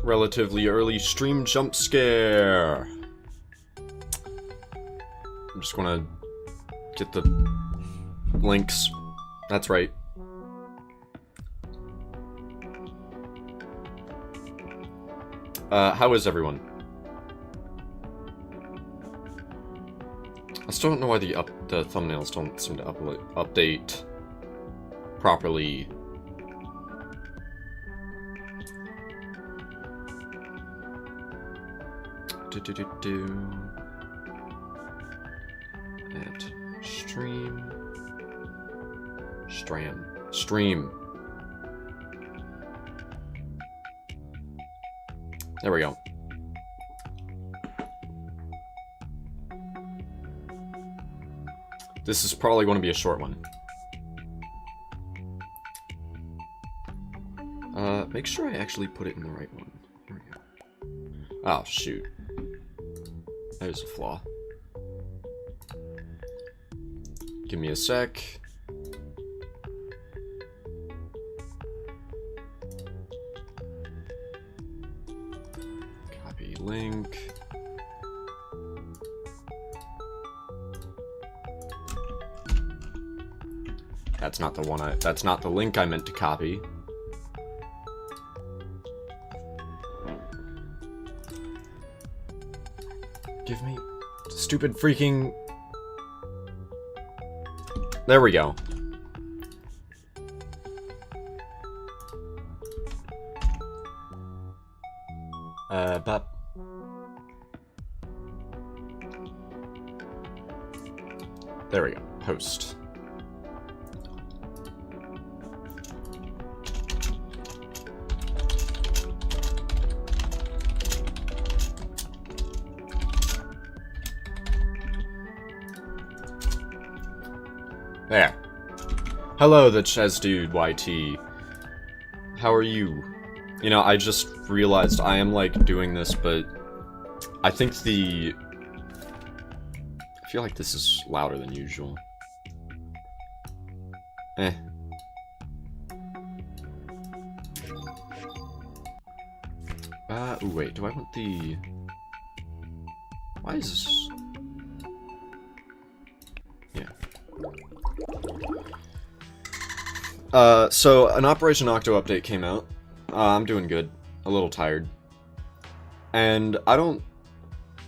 relatively early stream jump scare. I'm just gonna get the links. That's right. How is everyone? I still don't know why the thumbnails don't seem to update properly. At stream. There we go. This is probably going to be a short one. Make sure I actually put it in the right one. Here we go. Oh, shoot. There's a flaw. Give me a sec. Copy link. That's not the one that's not the link I meant to copy. Give me stupid freaking... There we go. But... There we go. Post. There. Hello, the Ches Dude YT. How are you? You know, I just realized I am, like, doing this, but I think I feel like this is louder than usual. Eh. Ooh, wait, do I want the... Why is this... Yeah. So an Operation Octo update came out. I'm doing good. A little tired. And I don't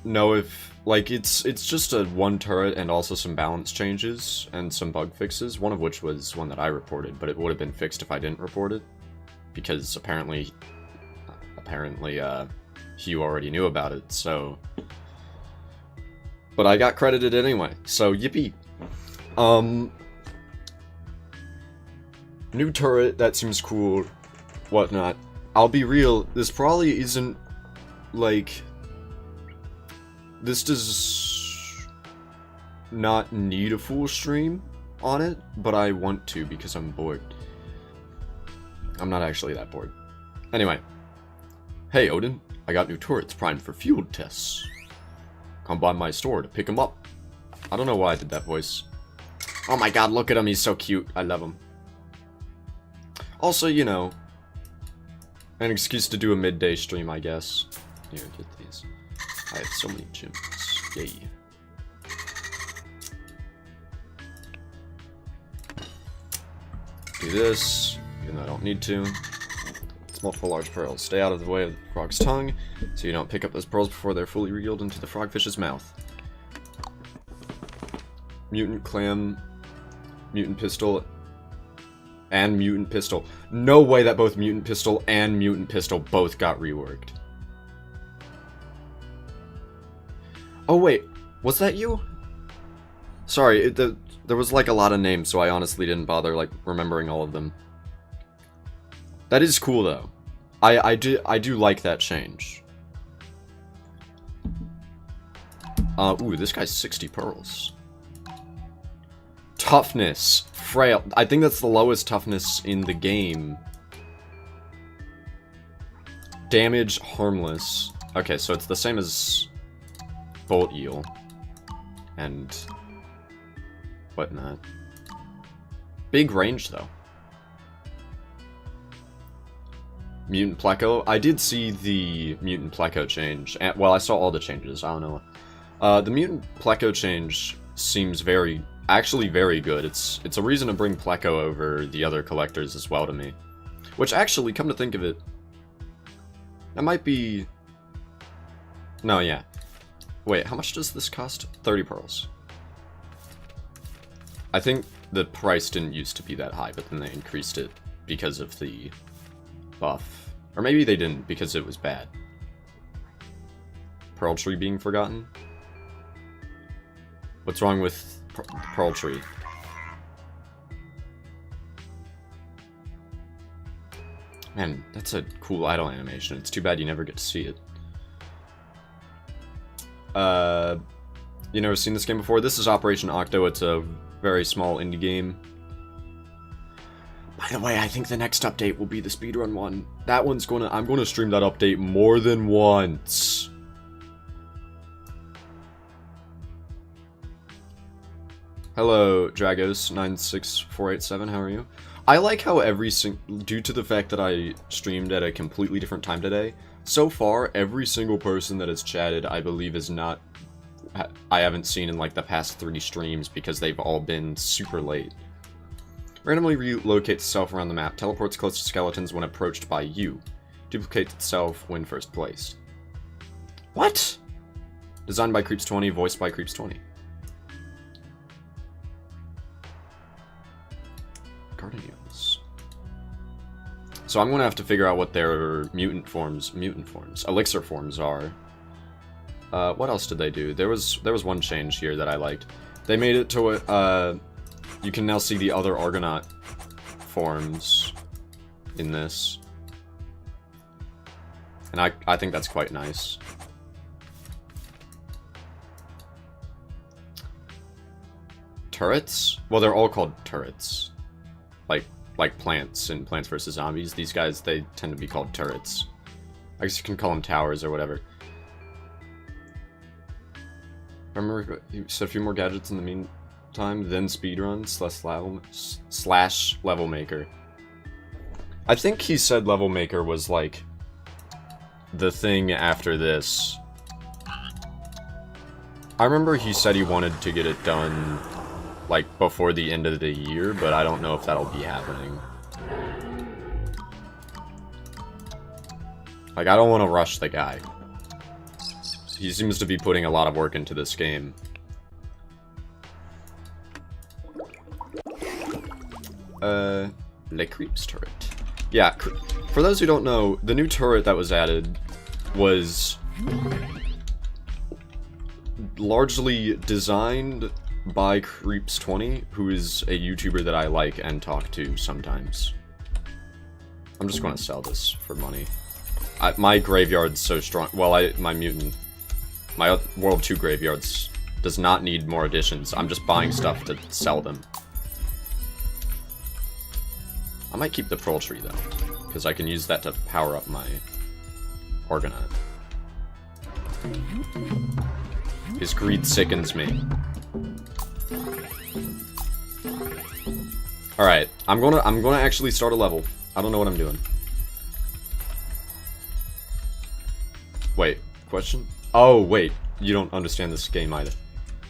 know if, like, it's just a one turret and also some balance changes and some bug fixes, one of which was one that I reported, but it would have been fixed if I didn't report it, because apparently, Hugh already knew about it, so... But I got credited anyway, so yippee! New turret, that seems cool, whatnot. I'll be real, this probably isn't, like... This does not need a full stream on it, but I want to because I'm bored. I'm not actually that bored. Anyway. Hey, Odin, I got new turrets primed for field tests. Come by my store to pick them up. I don't know why I did that voice. Oh my god, look at him, he's so cute. I love him. Also, you know, an excuse to do a midday stream, I guess. Here, get these. I have so many gems. Yay. Do this, even though I don't need to. It's multiple large pearls. Stay out of the way of the frog's tongue, so you don't pick up those pearls before they're fully reeled into the frogfish's mouth. Mutant clam, mutant pistol, and mutant pistol. No way that both mutant pistol and mutant pistol both got reworked. Oh wait, was that you? Sorry, there was like a lot of names, so I honestly didn't bother like remembering all of them. That is cool though. I do like that change. Ooh, this guy's 60 pearls. Toughness, frail. I think that's the lowest toughness in the game. Damage, harmless. Okay, so it's the same as Bolt Eel and whatnot. Big range though. Mutant Pleco. I did see the Mutant Pleco change. And, well, I saw all the changes. I don't know. The Mutant Pleco change seems actually very good. It's a reason to bring Pleco over the other collectors as well to me. Which actually, come to think of it, that might be... No, yeah. Wait, how much does this cost? 30 pearls. I think the price didn't used to be that high, but then they increased it because of the buff. Or maybe they didn't, because it was bad. Pearl Tree being forgotten? What's wrong with Pearl Tree? Man, that's a cool idle animation. It's too bad you never get to see it. You never seen this game before? This is Operation Octo. It's a very small indie game. By the way, I think the next update will be the speedrun one. That one's I'm gonna stream that update more than once. Hello, Dragos96487, how are you? I like how due to the fact that I streamed at a completely different time today, so far, every single person that has chatted, I believe, I haven't seen in like the past 3 streams because they've all been super late. Randomly relocates itself around the map, teleports close to skeletons when approached by you. Duplicates itself when first placed. What? Designed by Creeps20, voiced by Creeps20. Guardians. So I'm gonna have to figure out what their elixir forms are. What else did they do? There was one change here that I liked. They made it to you can now see the other Argonaut forms in this. And I think that's quite nice. Turrets? Well, they're all called turrets. Like plants in Plants vs. Zombies. These guys, they tend to be called turrets. I guess you can call them towers or whatever. Remember, you said a few more gadgets in the meantime, then speedrun slash level maker. I think he said level maker was like the thing after this. I remember he said he wanted to get it done like before the end of the year, but I don't know if that'll be happening. Like, I don't want to rush the guy. He seems to be putting a lot of work into this game. Le Creeps turret. Yeah, for those who don't know, the new turret that was added was largely designed by Creeps20, who is a YouTuber that I like and talk to sometimes. I'm just going to sell this for money. My graveyard's so strong. Well, my World 2 graveyards does not need more additions. I'm just buying stuff to sell them. I might keep the Pearl Tree, though, because I can use that to power up my Argonaut. His greed sickens me. Alright, I'm gonna actually start a level. I don't know what I'm doing. Wait, question? Oh, wait, you don't understand this game either.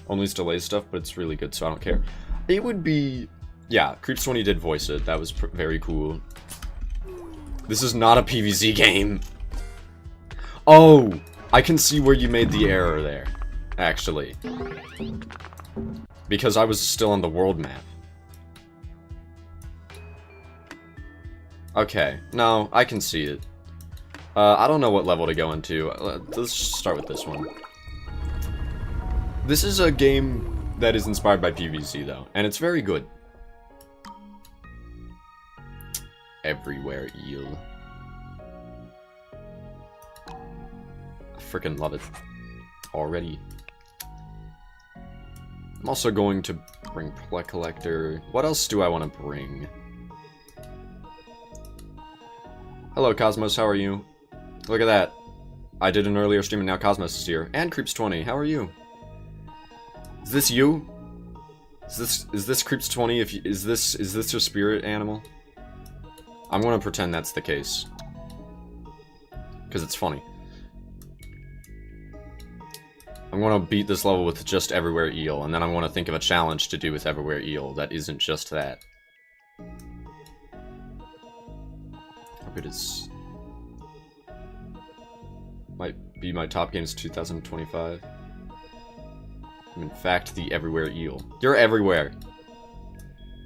Only delays stuff, but it's really good, so I don't care. It would be... Yeah, Creeps20 did voice it. That was very cool. This is not a PvZ game. Oh, I can see where you made the error there, actually. Because I was still on the world map. Okay, no, I can see it. I don't know what level to go into. Let's start with this one. This is a game that is inspired by PvZ, though, and it's very good. Everywhere eel. I freaking love it. Already. I'm also going to bring Plek Collector. What else do I want to bring? Hello, Cosmos, how are you? Look at that. I did an earlier stream and now Cosmos is here. And Creeps20, how are you? Is this you? Is this Creeps20? Is this your spirit animal? I'm gonna pretend that's the case. because it's funny. I'm gonna beat this level with just everywhere eel, and then I'm gonna think of a challenge to do with everywhere eel that isn't just that. How good is... Might be my top games 2025. I'm in fact the everywhere eel. You're everywhere!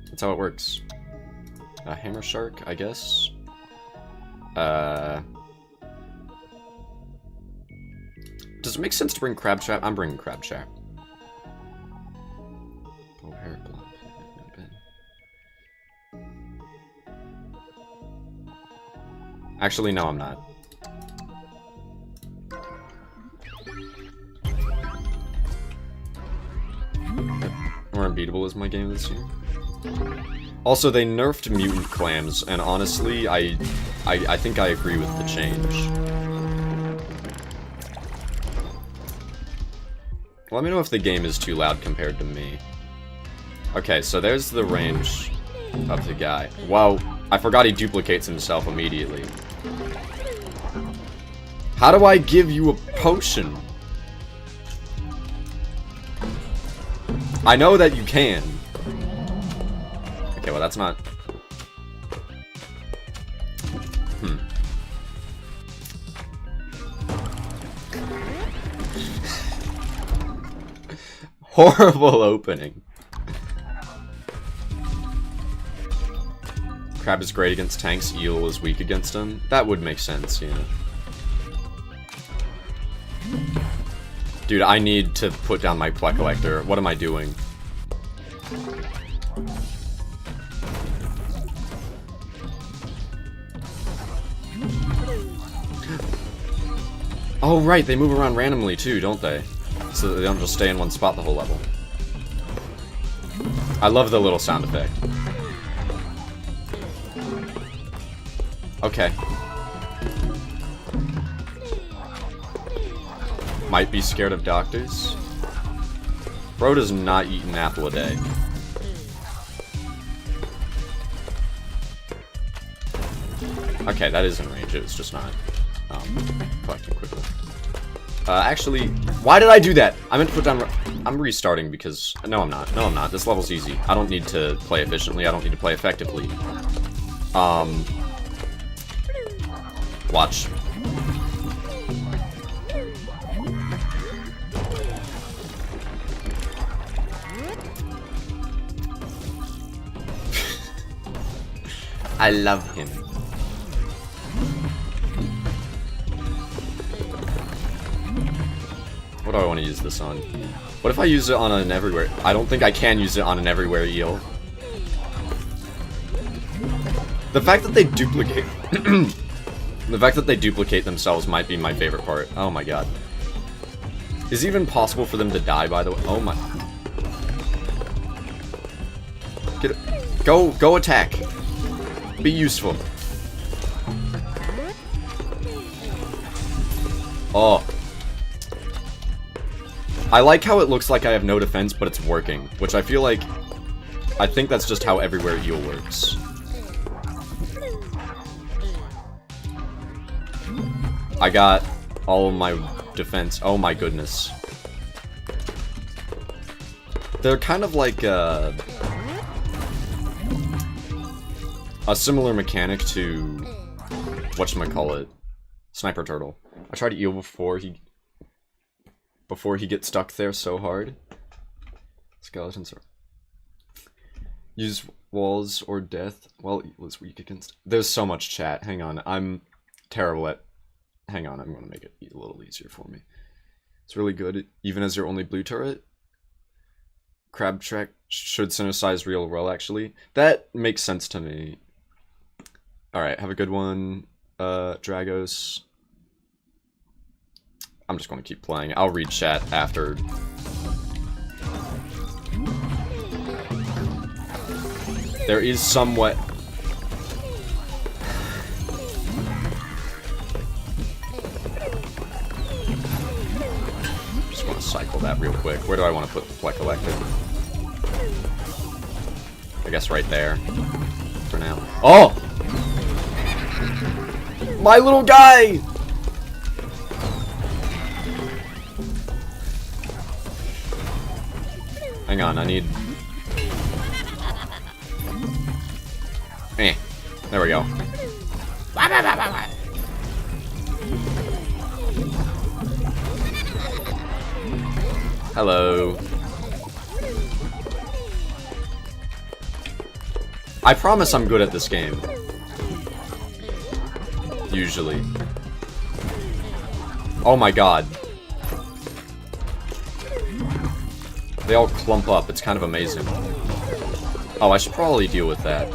That's how it works. Hammer shark, I guess? Does it make sense to bring crab trap? I'm bringing crab trap. Actually, no, I'm not. More Unbeatable is my game this year. Also, they nerfed mutant clams, and honestly, I think I agree with the change. Let me know if the game is too loud compared to me. Okay, so there's the range of the guy. Wow, I forgot he duplicates himself immediately. How do I give you a potion? I know that you can. Okay, well that's not... Horrible opening. Crab is great against tanks, eel is weak against them. That would make sense, yeah. Dude, I need to put down my Plek Collector. What am I doing? Oh, right, they move around randomly too, don't they? So that they don't just stay in one spot the whole level. I love the little sound effect. Okay. Might be scared of doctors. Bro does not eat an apple a day. Okay, that is in range, it was just not collecting quickly. Actually, why did I do that? I meant to put down... I'm restarting because... No, I'm not. No, I'm not. This level's easy. I don't need to play efficiently. I don't need to play effectively. Watch. I love him. What do I want to use this on? What if I use it on an everywhere? I don't think I can use it on an everywhere eel. The fact that they duplicate... the fact that they duplicate themselves might be my favorite part. Oh my god. Is it even possible for them to die, by the way? Oh my... Get it. Go attack. Be useful. Oh. I like how it looks like I have no defense, but it's working. Which I feel like... I think that's just how everywhere eel works. I got all of my defense. Oh my goodness. They're kind of like a similar mechanic to whatchamacallit, Sniper Turtle. I tried to eel before he gets stuck there so hard. Skeletons are... Use walls or death. Well, eel is weak against... There's so much chat. Hang on. I'm terrible at... Hang on, I'm going to make it a little easier for me. It's really good, even as your only blue turret. Crab track should synthesize real well, actually. That makes sense to me. Alright, have a good one, Dragos. I'm just going to keep playing. I'll read chat after. There is somewhat... Cycle that real quick. Where do I want to put the Plek Collector? I guess right there. For now. Oh! My little guy! Hang on, I need... There we go. Hello. I promise I'm good at this game. Usually. Oh my god. They all clump up. It's kind of amazing. Oh, I should probably deal with that.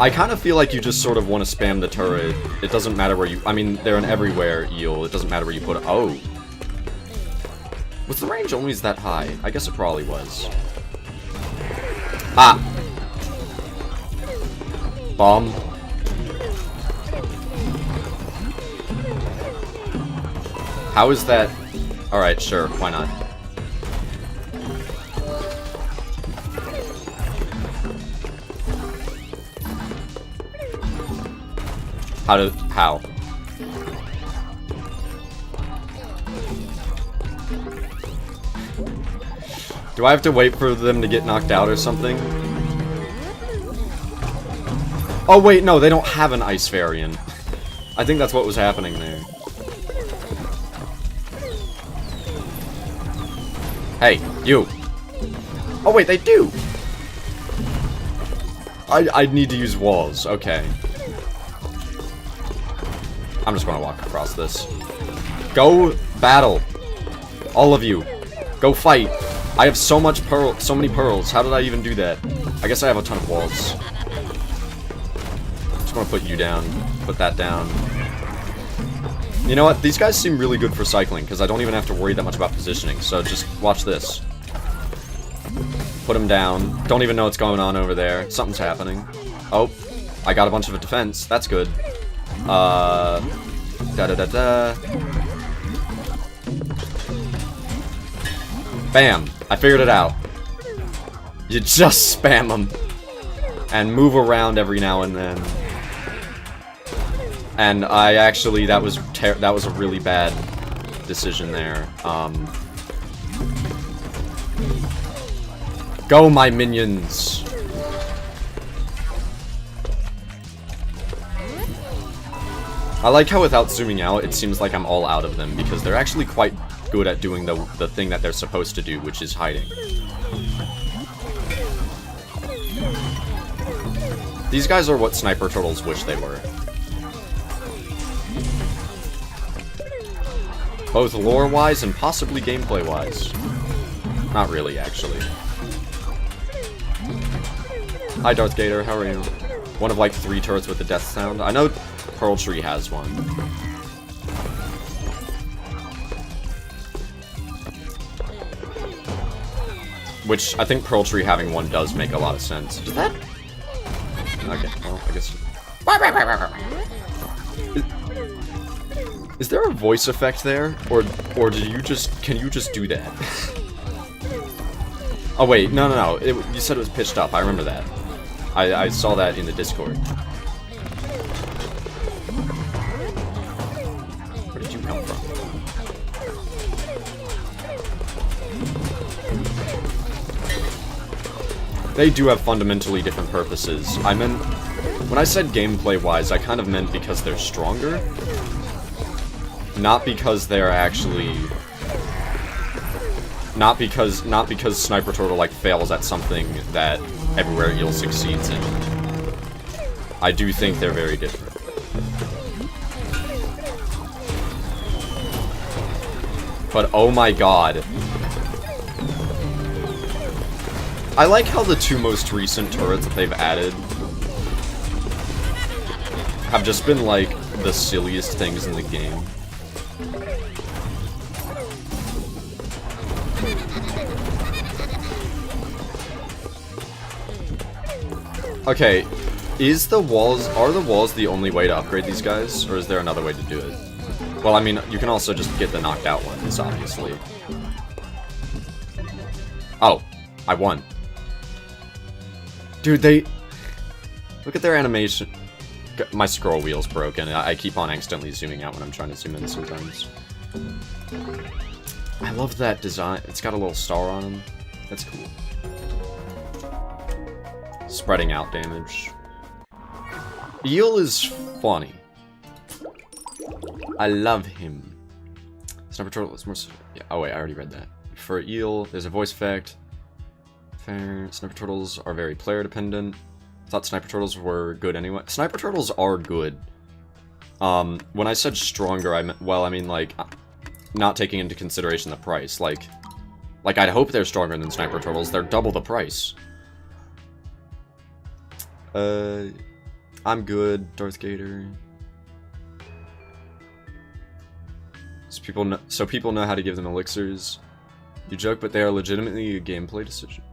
I kind of feel like you just sort of want to spam the turret. It doesn't matter where you... I mean, they're an everywhere eel. It doesn't matter where you put it. Oh. Was the range always that high? I guess it probably was. Ah! Bomb. How is that... Alright, sure, why not? How? Do I have to wait for them to get knocked out or something? Oh wait, no, they don't have an ice variant. I think that's what was happening there. Hey, you! Oh wait, they do! I need to use walls, okay. I'm just gonna walk across this. Go battle! All of you! Go fight! I have so many pearls. How did I even do that? I guess I have a ton of walls. Just gonna put you down. Put that down. You know what? These guys seem really good for cycling, because I don't even have to worry that much about positioning, so just watch this. Put him down. Don't even know what's going on over there. Something's happening. Oh, I got a bunch of a defense. That's good. Da-da-da-da. Bam! I figured it out. You just spam them. And move around every now and then. And I actually, that was a really bad decision there. Go, my minions! I like how without zooming out, it seems like I'm all out of them, because they're actually quite good at doing the thing that they're supposed to do, which is hiding. These guys are what sniper turtles wish they were. Both lore-wise and possibly gameplay-wise. Not really, actually. Hi, Darth Gator, how are you? One of like 3 turrets with the death sound. I know Pearl Tree has one. Which, I think Pearl Tree having one does make a lot of sense. Does that? Okay, well, I guess... Is there a voice effect there? Or did you just... Can you just do that? Oh wait, no. You said it was pitched up, I remember that. I saw that in the Discord. Where did you come from? They do have fundamentally different purposes. I meant... When I said gameplay-wise, I kind of meant because they're stronger. Not because they're actually... Not because Sniper Turtle, like, fails at something that Everywhere Eel succeeds in. I do think they're very different. But oh my god. I like how the 2 most recent turrets that they've added have just been, like, the silliest things in the game. Okay, are the walls the only way to upgrade these guys, or is there another way to do it? Well, I mean, you can also just get the knocked out ones, obviously. Oh, I won. Dude, look at their animation. My scroll wheel's broken. I keep on accidentally zooming out when I'm trying to zoom in sometimes. I love that design. It's got a little star on him. That's cool. Spreading out damage. Eel is funny. I love him. Sniper Turtle is more... Yeah, oh wait, I already read that. For Eel, there's a voice effect. Fair. Sniper Turtles are very player dependent. I thought Sniper Turtles were good anyway. Sniper Turtles are good. When I said stronger, I meant, well, I mean, like, not taking into consideration the price. Like, I'd hope they're stronger than Sniper Turtles. They're double the price. I'm good, Darth Gator. So people know how to give them elixirs. You joke, but they are legitimately a gameplay decision.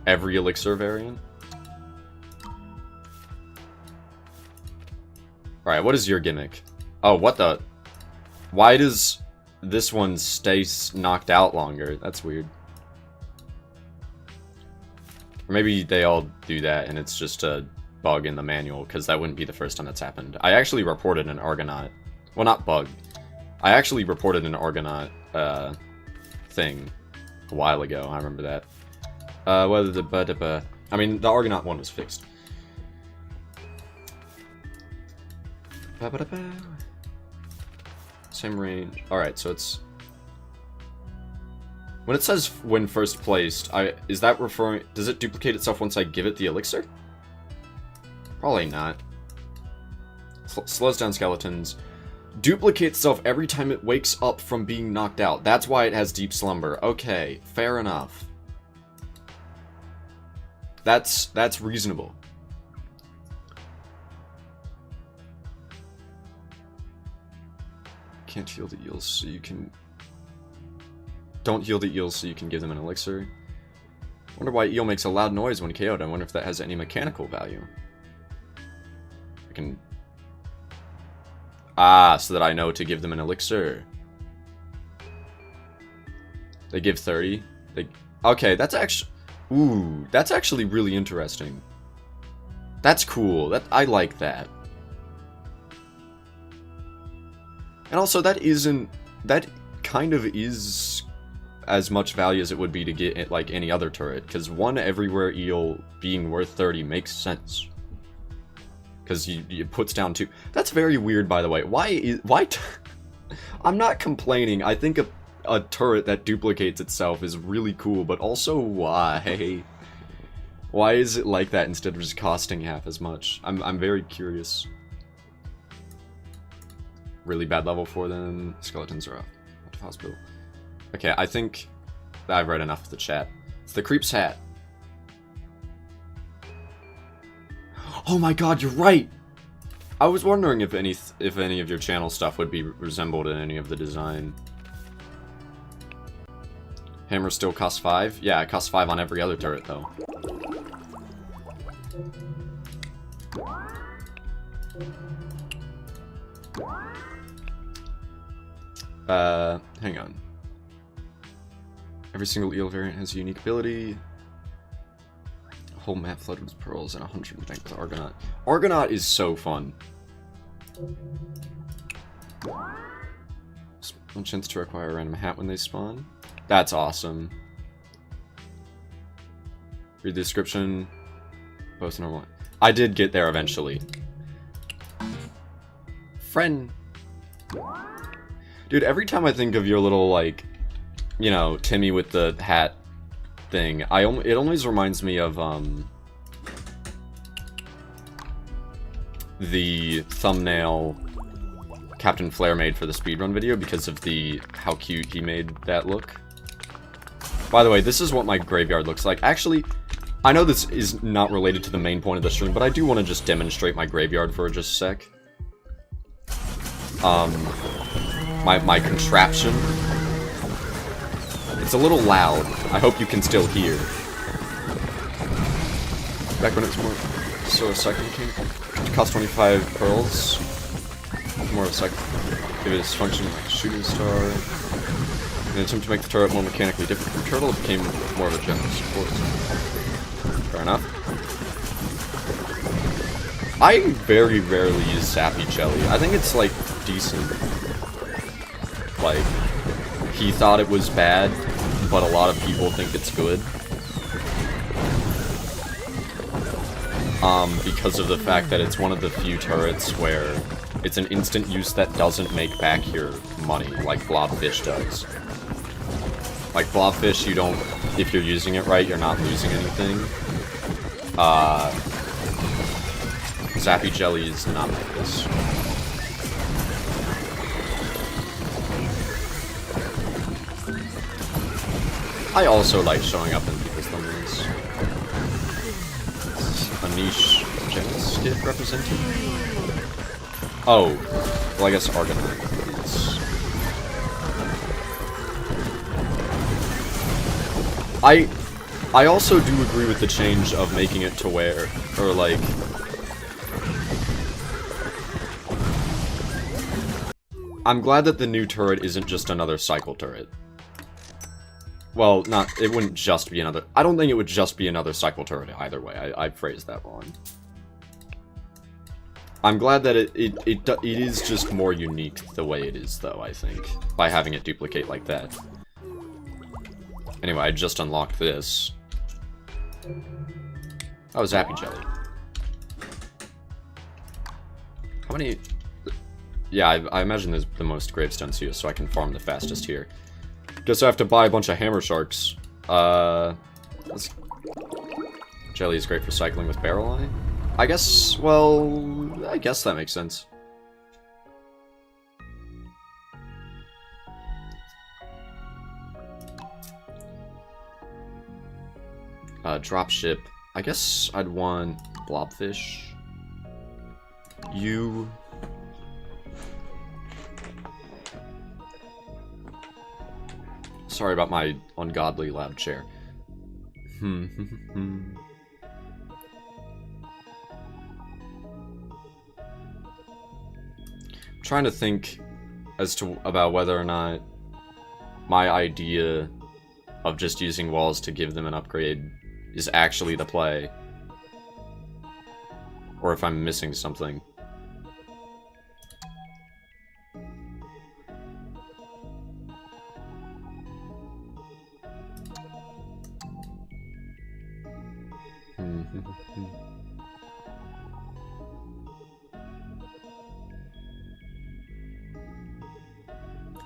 Every elixir variant? Alright, what is your gimmick? Oh, what the... Why does this one stay knocked out longer? That's weird. Or maybe they all do that and it's just a bug in the manual, because that wouldn't be the first time that's happened. I actually reported an Argonaut. Well, not bug. I actually reported an Argonaut thing a while ago. I remember that. I mean, the Argonaut one was fixed. Same range. Alright, so it's... When it says when first placed, is that referring... Does it duplicate itself once I give it the elixir? Probably not. Slows down skeletons. Duplicates itself every time it wakes up from being knocked out. That's why it has deep slumber. Okay, fair enough. That's reasonable. Can't heal the eels, so you can... Don't heal the eels so you can give them an elixir. Wonder why eel makes a loud noise when KO'd. I wonder if that has any mechanical value. I can... Ah, so that I know to give them an elixir. They give 30. Okay, that's actually... Ooh, that's actually really interesting. That's cool. I like that. And also, that kind of is as much value as it would be to get it like any other turret, because one everywhere eel being worth 30 makes sense. Because it puts down 2. That's very weird, by the way. Why? I'm not complaining. I think a turret that duplicates itself is really cool, but also why? Why is it like that instead of just costing half as much? I'm very curious. Really bad level for them. Skeletons are off. Hospital. Okay, I think I've read enough of the chat. It's the Creep's hat. Oh my god, you're right! I was wondering if any of your channel stuff would be resembled in any of the design. Hammer still costs 5? Yeah, it costs 5 on every other turret, though. Hang on. Every single eel variant has a unique ability. A whole map flooded with pearls and 100 bank with Argonaut. Argonaut is so fun. One chance to acquire a random hat when they spawn. That's awesome. Read the description. Both normal. I did get there eventually. Friend. Dude, every time I think of your little, like, you know, Timmy with the hat thing, it always reminds me of, the thumbnail Captain Flare made for the speedrun video because of how cute he made that look. By the way, this is what my graveyard looks like. Actually, I know this is not related to the main point of the stream, but I do want to just demonstrate my graveyard for just a sec. My contraption. It's a little loud. I hope you can still hear. Back when it was more... So a second came... It cost 25 pearls. More of a second. Give it its function like a shooting star. In an attempt to make the turret more mechanically different from Turtle, it became more of a general support. Fair enough. I very rarely use Sappy Jelly. I think it's, like, decent. Like, he thought it was bad, but a lot of people think it's good. Because of the fact that it's one of the few turrets where it's an instant use that doesn't make back your money, like Blobfish does. Like, Blobfish, you don't, if you're using it right, you're not losing anything. Zappy Jelly is not like this. I also like showing up in people's thumbnails. A niche skit representing? Oh, well, I guess Argonite is. I also do agree with the change of making it to where, or like, I'm glad that the new turret isn't just another cycle turret. Well, it wouldn't just be another, I don't think it would just be another cycle turret either way. I phrased that wrong. I'm glad that it is just more unique the way it is, though, I think, by having it duplicate like that. Anyway, I just unlocked this. Oh, Zappy Jelly. How many... Yeah, I imagine there's the most gravestones here, so I can farm the fastest here. Guess I have to buy a bunch of hammer sharks. Jelly is great for cycling with Barrel Eye? I guess, well, I guess that makes sense. Dropship. I guess I'd want Blobfish. You... Sorry about my ungodly loud chair. Trying to think as to about whether or not my idea of just using walls to give them an upgrade is actually the play, or if I'm missing something.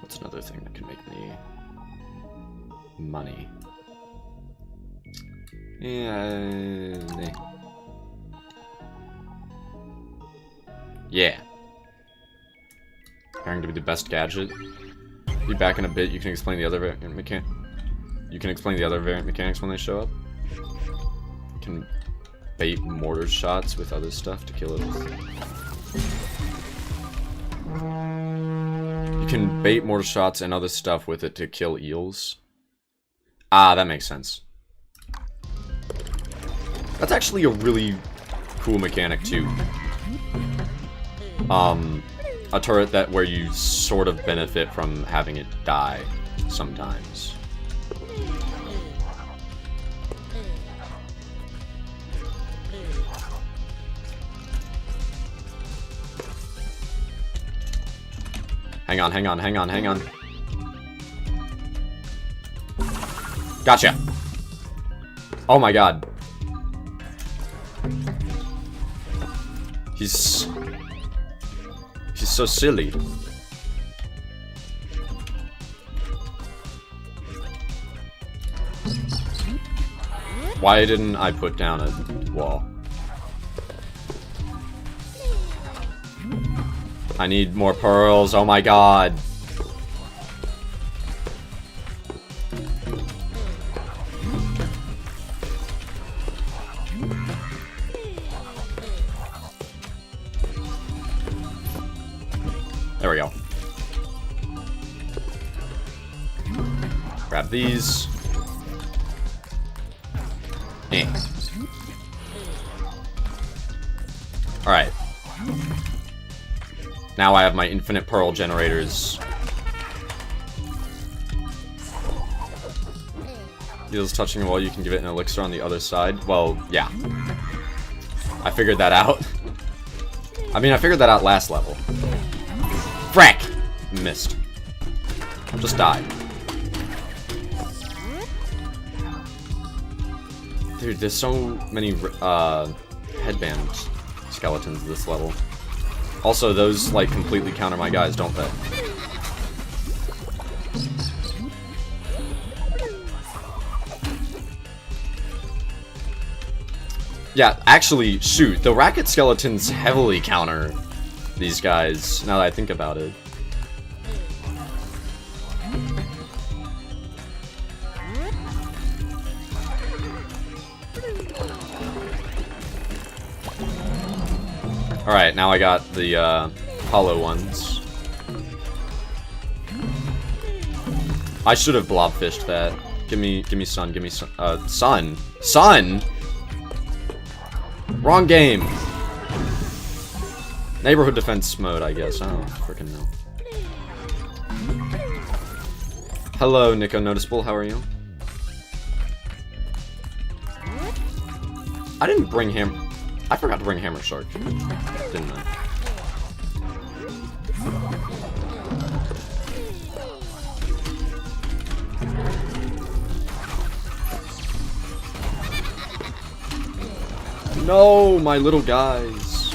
What's another thing that can make me money? Yeah. Appearing to be the best gadget. Be back in a bit. You can explain the other variant mechanic. You can explain the other variant mechanics when they show up. You can bait mortar shots with other stuff to kill it. You can bait mortar shots and other stuff with it to kill eels. Ah, that makes sense. That's actually a really cool mechanic too. A turret that where you sort of benefit from having it die sometimes. Hang on, hang on, hang on, hang on. Gotcha. Oh my god. He's so silly. Why didn't I put down a wall? I need more pearls, oh my god. There we go. Grab these. Alright. Now I have my infinite pearl generators. Eels touching a wall, you can give it an elixir on the other side. Well, yeah. I figured that out. I mean, I figured that out last level. Frack! Missed. Just died. Dude, there's so many headband skeletons this level. Also, those, like, completely counter my guys, don't they? Yeah, actually, shoot, the racket skeletons heavily counter these guys, now that I think about it. Alright, now I got the, hollow ones. I should have blobfished that. Give me sun, give me sun, sun! Sun?! Wrong game! Neighborhood defense mode, I guess. I don't freaking know. Hello, Nico Noticeable. How are you? I didn't bring him. I forgot to bring Hammer Shark. Didn't I? No, my little guys.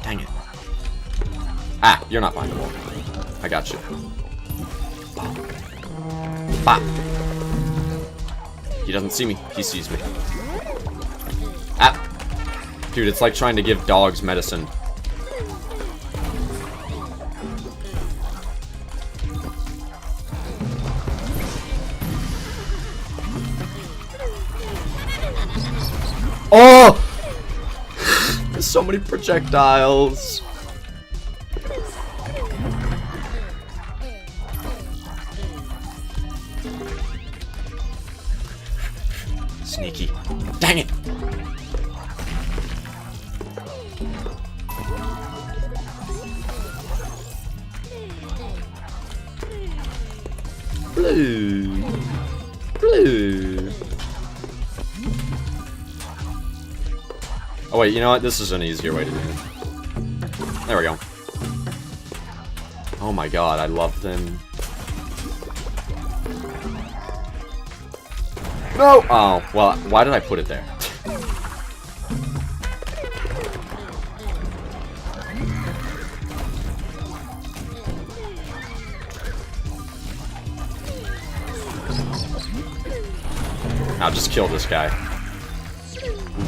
Dang it. Ah, you're not findable. I got you. Bop. He doesn't see me. He sees me. Ah. Dude, it's like trying to give dogs medicine. Oh! There's so many projectiles. Sneaky. Dang it! Blue. Blue. Oh wait, you know what? This is an easier way to do it. There we go. Oh my god, I love them. No! Oh, well, why did I put it there? I'll just kill this guy.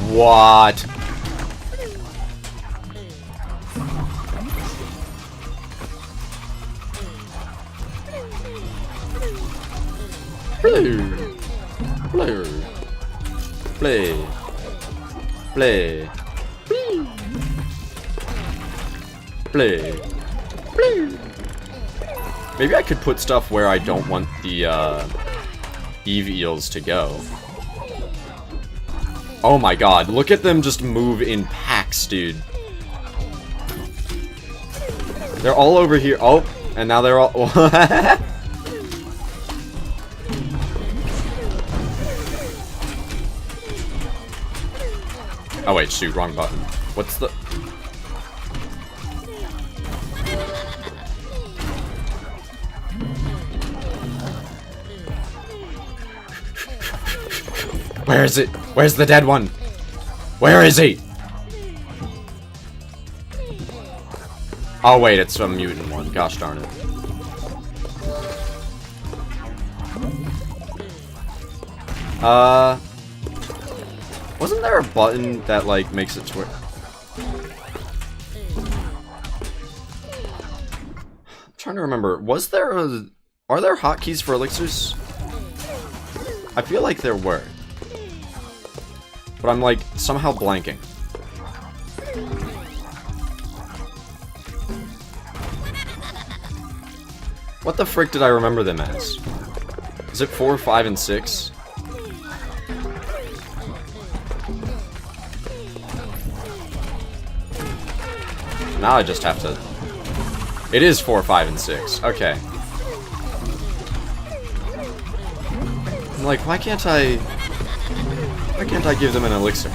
What? Blue. Blue. Play. Play. Play. Play. Maybe I could put stuff where I don't want the Eve eels to go. Oh my god, look at them just move in packs, dude. They're all over here. Oh, and now they're all... Oh wait, shoot, wrong button. What's the... Where is it? Where's the dead one? Where is he? Oh wait, it's a mutant one. Gosh darn it. Wasn't there a button that, like, makes it to where... I'm trying to remember. Was there a... Are there hotkeys for elixirs? I feel like there were. But I'm, like, somehow blanking. What the frick did I remember them as? Is it 4, 5, and 6? Now I just have to... It is 4, 5, and 6. Okay. I'm like, why can't I... Why can't I give them an elixir?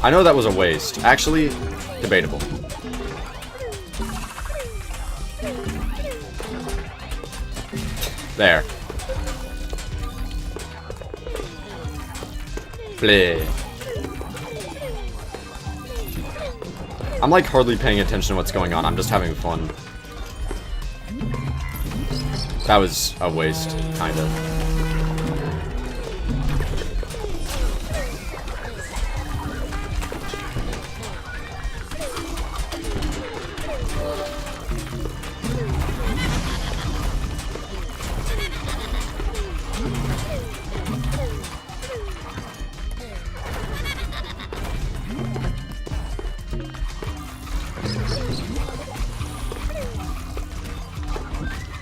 I know that was a waste. Actually, debatable. There. Play. I'm like hardly paying attention to what's going on. I'm just having fun. That was a waste, kind of.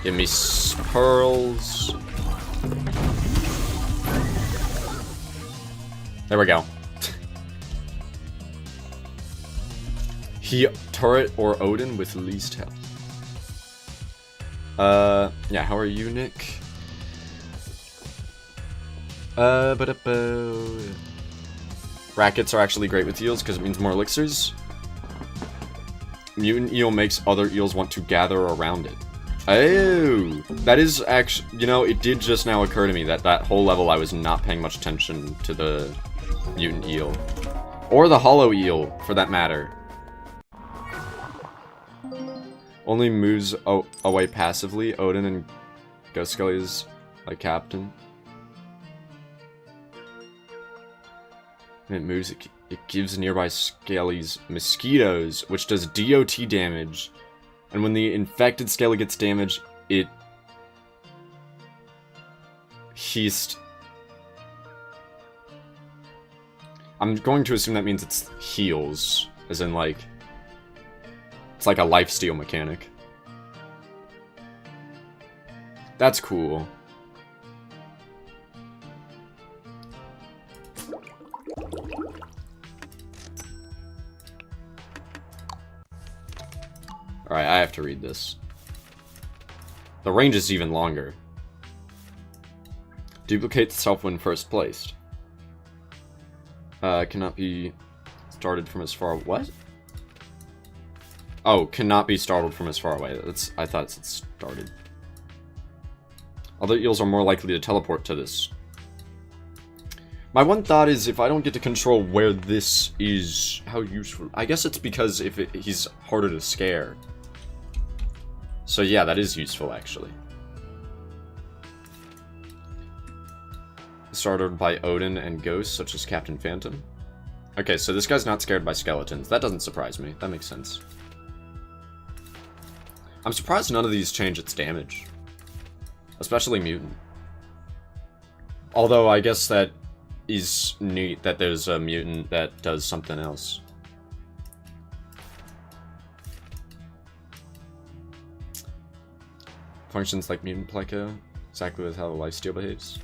Give me pearls. There we go. He turret or Odin with least health. Yeah, how are you, Nick? Rackets are actually great with eels because it means more elixirs. Mutant eel makes other eels want to gather around it. Oh, that is actually, you know, it did just now occur to me that that whole level I was not paying much attention to the mutant eel. Or the hollow eel, for that matter. Only moves away passively. Odin and Ghost Skelly's like captain. When it moves, it gives nearby Skellies mosquitoes, which does DOT damage. And when the infected Skelly gets damaged, it I'm going to assume that means it's heals, as in like it's like a lifesteal mechanic. That's cool. Alright, I have to read this. The range is even longer. Duplicate self when first placed. Cannot be started from as far... What? Oh, cannot be startled from as far away. That's, I thought it said started. Other eels are more likely to teleport to this. My one thought is, if I don't get to control where this is, how useful... I guess it's because he's harder to scare. So yeah, that is useful, actually. Started by Odin and ghosts, such as Captain Phantom. Okay, so this guy's not scared by skeletons. That doesn't surprise me. That makes sense. I'm surprised none of these change its damage. Especially Mutant. Although, I guess that is neat that there's a Mutant that does something else. Functions like Mutant Pleco, exactly with how the lifesteal behaves.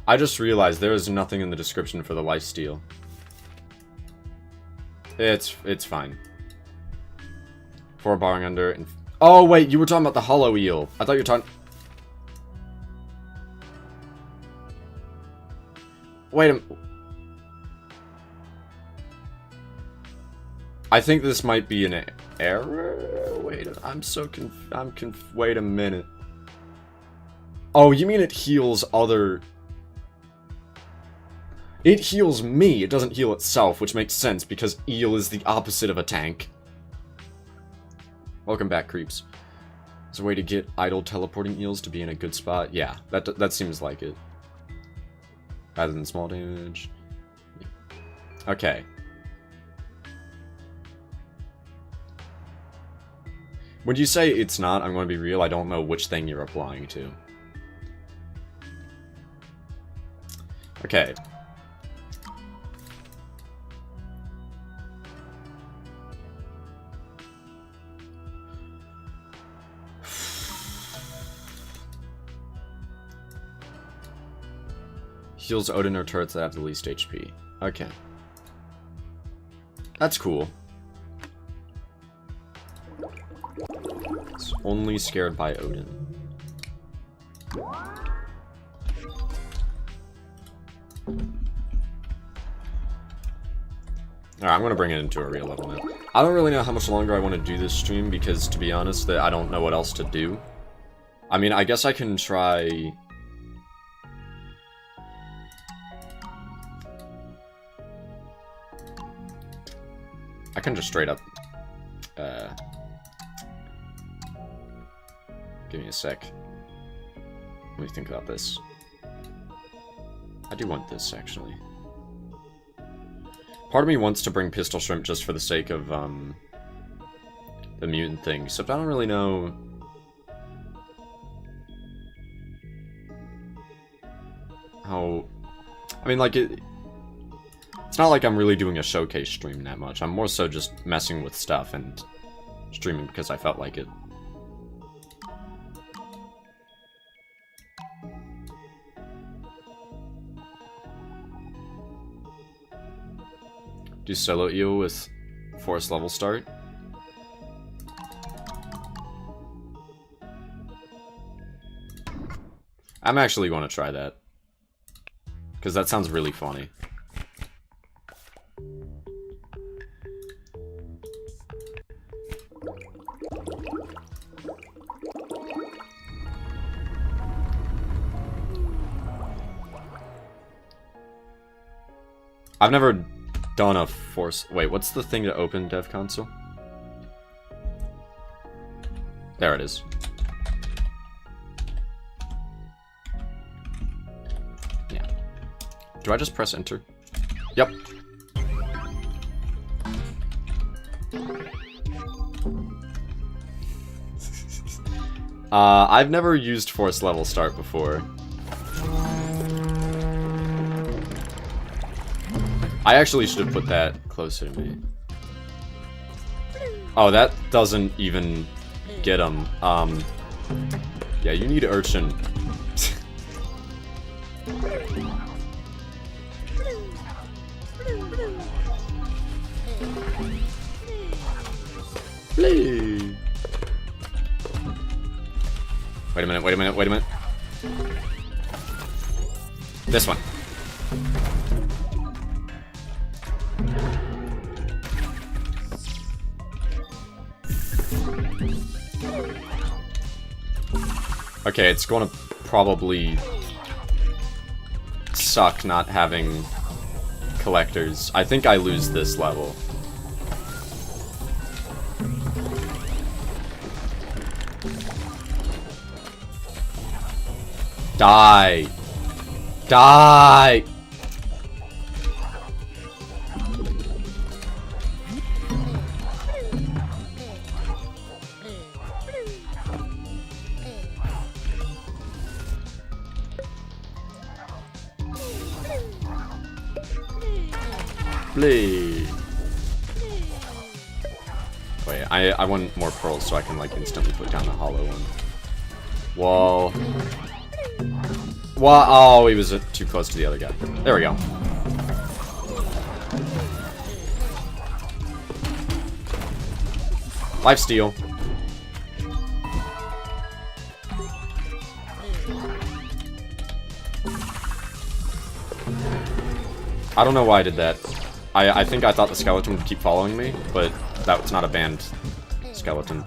I just realized there is nothing in the description for the lifesteal. It's fine. 4 barring under and... Oh wait, you were talking about the hollow eel. I thought you were talking... Wait a... I think this might be an error? Wait, wait a minute. Oh, you mean it heals other... It heals me, it doesn't heal itself, which makes sense, because eel is the opposite of a tank. Welcome back, creeps. There's a way to get idle teleporting eels to be in a good spot? Yeah, that seems like it. Rather than small damage. Okay. When you say it's not, I'm going to be real, I don't know which thing you're applying to. Okay. Heals Odin or turrets that have the least HP. Okay. That's cool. It's only scared by Odin. Alright, I'm gonna bring it into a real level now. I don't really know how much longer I want to do this stream, because, to be honest, I don't know what else to do. I mean, I guess I can try... I can just straight up... Give me a sec. Let me think about this. I do want this, actually. Part of me wants to bring Pistol Shrimp just for the sake of, the mutant thing, except I don't really know... how... I mean, like, it's not like I'm really doing a showcase stream that much. I'm more so just messing with stuff and streaming because I felt like it. Do solo eel with forest level start. I'm actually going to try that, because that sounds really funny. I've never done a force... Wait, what's the thing to open Dev Console? There it is. Yeah. Do I just press enter? Yep. I've never used force level start before. I actually should have put that closer to me. Oh, that doesn't even get him. Yeah, you need Urchin. Play. Wait a minute, wait a minute, wait a minute. This one. Okay, it's gonna probably suck not having collectors. I think I lose this level. Die! Die! Play. Wait, I want more pearls so I can like instantly put down the hollow one. Whoa. What? Oh, he was too close to the other guy. There we go. Lifesteal. I don't know why I did that. I think I thought the skeleton would keep following me, but that was not a banned skeleton.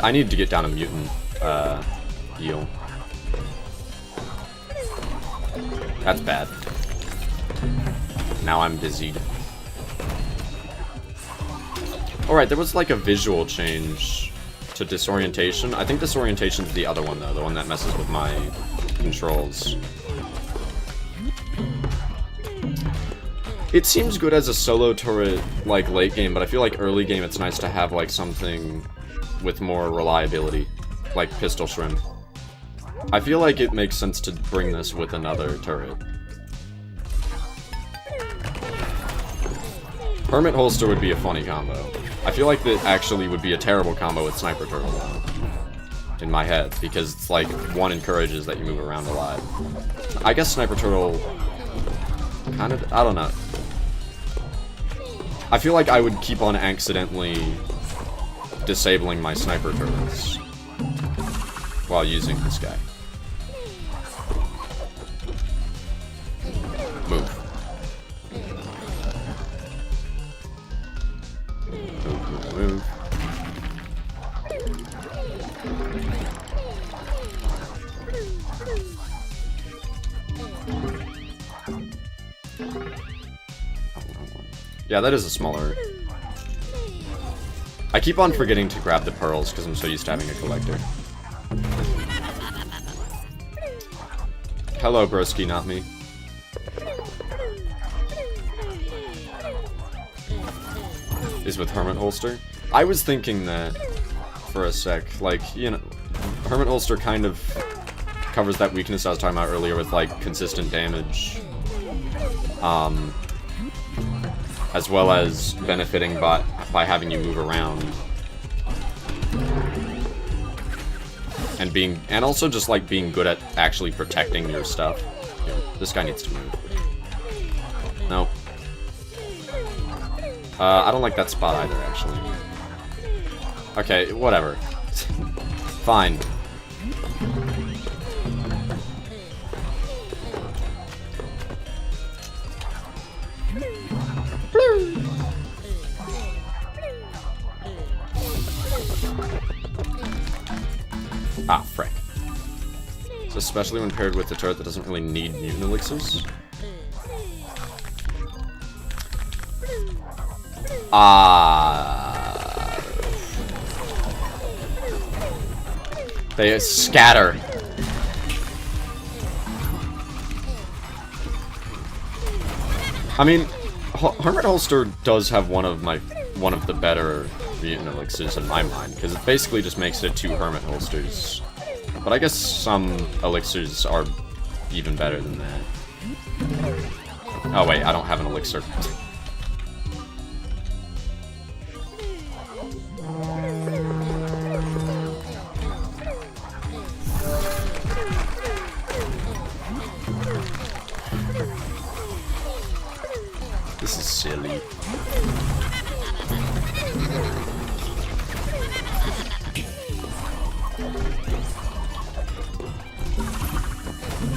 I need to get down a mutant, eel. That's bad. Now I'm dizzied. Alright, there was like a visual change to disorientation. I think disorientation's the other one though, the one that messes with my controls. It seems good as a solo turret, like, late game, but I feel like early game it's nice to have, like, something with more reliability, like Pistol Shrimp. I feel like it makes sense to bring this with another turret. Hermit Holster would be a funny combo. I feel like that actually would be a terrible combo with Sniper Turtle. in my head, because it's like, one encourages that you move around a lot. I guess Sniper Turtle kind of, I don't know. I feel like I would keep on accidentally disabling my Sniper Turtles while using this guy. Move. Move. Yeah, that is a smaller... I keep on forgetting to grab the pearls because I'm so used to having a collector. Hello, broski, not me. Is with Hermit Holster. I was thinking that for a sec. Like, you know, Hermit Holster kind of covers that weakness I was talking about earlier with, like, consistent damage. As well as benefiting by having you move around. And also just, like, being good at actually protecting your stuff. Here, this guy needs to move. No. I don't like that spot either, actually. Okay, whatever. Fine. Ah, frick. So especially when paired with a turret that doesn't really need mutant elixirs. They scatter. I mean, Hermit Holster does have one of the better mutant elixirs in my mind, because it basically just makes it 2 Hermit Holsters. But I guess some elixirs are even better than that. Oh wait, I don't have an elixir. This is silly.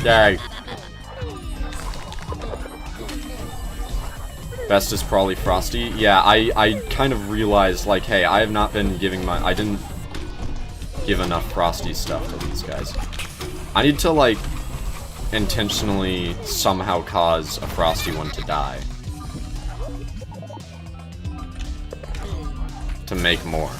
Yay. Best is probably Frosty. Yeah, I kind of realized, like, hey, I have not been giving I didn't give enough Frosty stuff to these guys. I need to, like, intentionally somehow cause a Frosty one to die. To make more.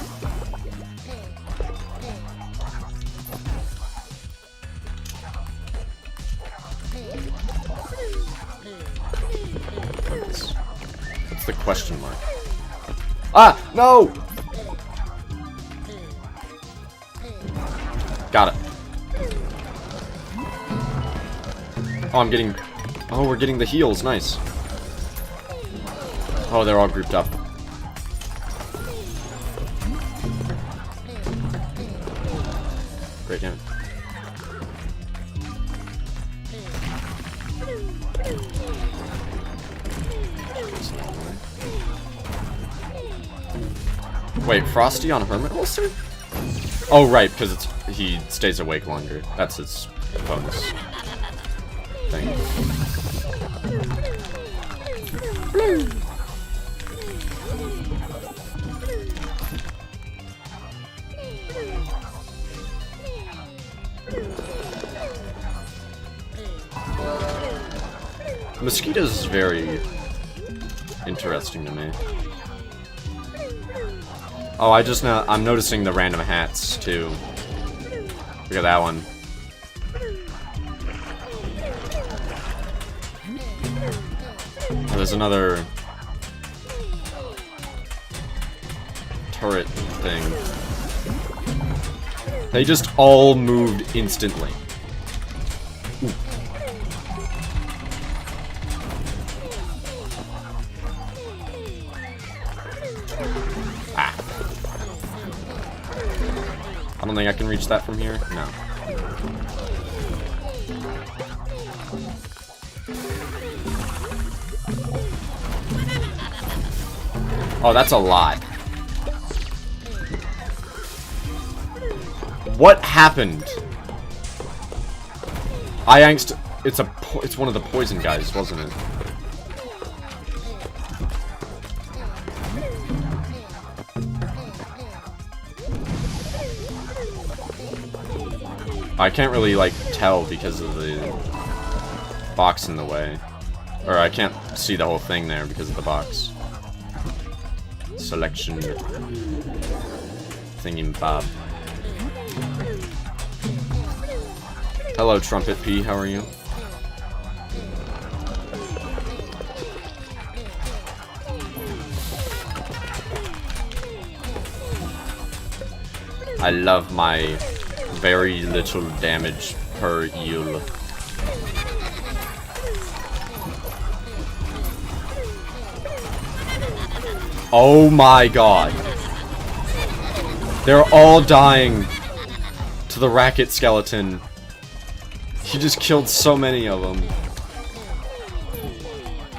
What's the question mark? Ah! No! Got it. Oh, I'm getting... Oh, we're getting the heals. Nice. Oh, they're all grouped up. Great game. Wait, Frosty on Hermit Holster? Oh, right, because he stays awake longer. That's his bonus thing. Mosquitoes is very interesting to me. Oh, I'm noticing the random hats, too. Look at that one. Oh, there's another turret thing. They just all moved instantly. Ooh. don't think I can reach that from here. No. Oh, that's a lot. What happened? I angst. It's one of the poison guys, wasn't it? I can't really, like, tell because of the box in the way. Or I can't see the whole thing there because of the box. Selection. Thingy-bob. Hello, Trumpet P. How are you? I love my very little damage per eel. Oh my god. They're all dying to the racket skeleton. He just killed so many of them.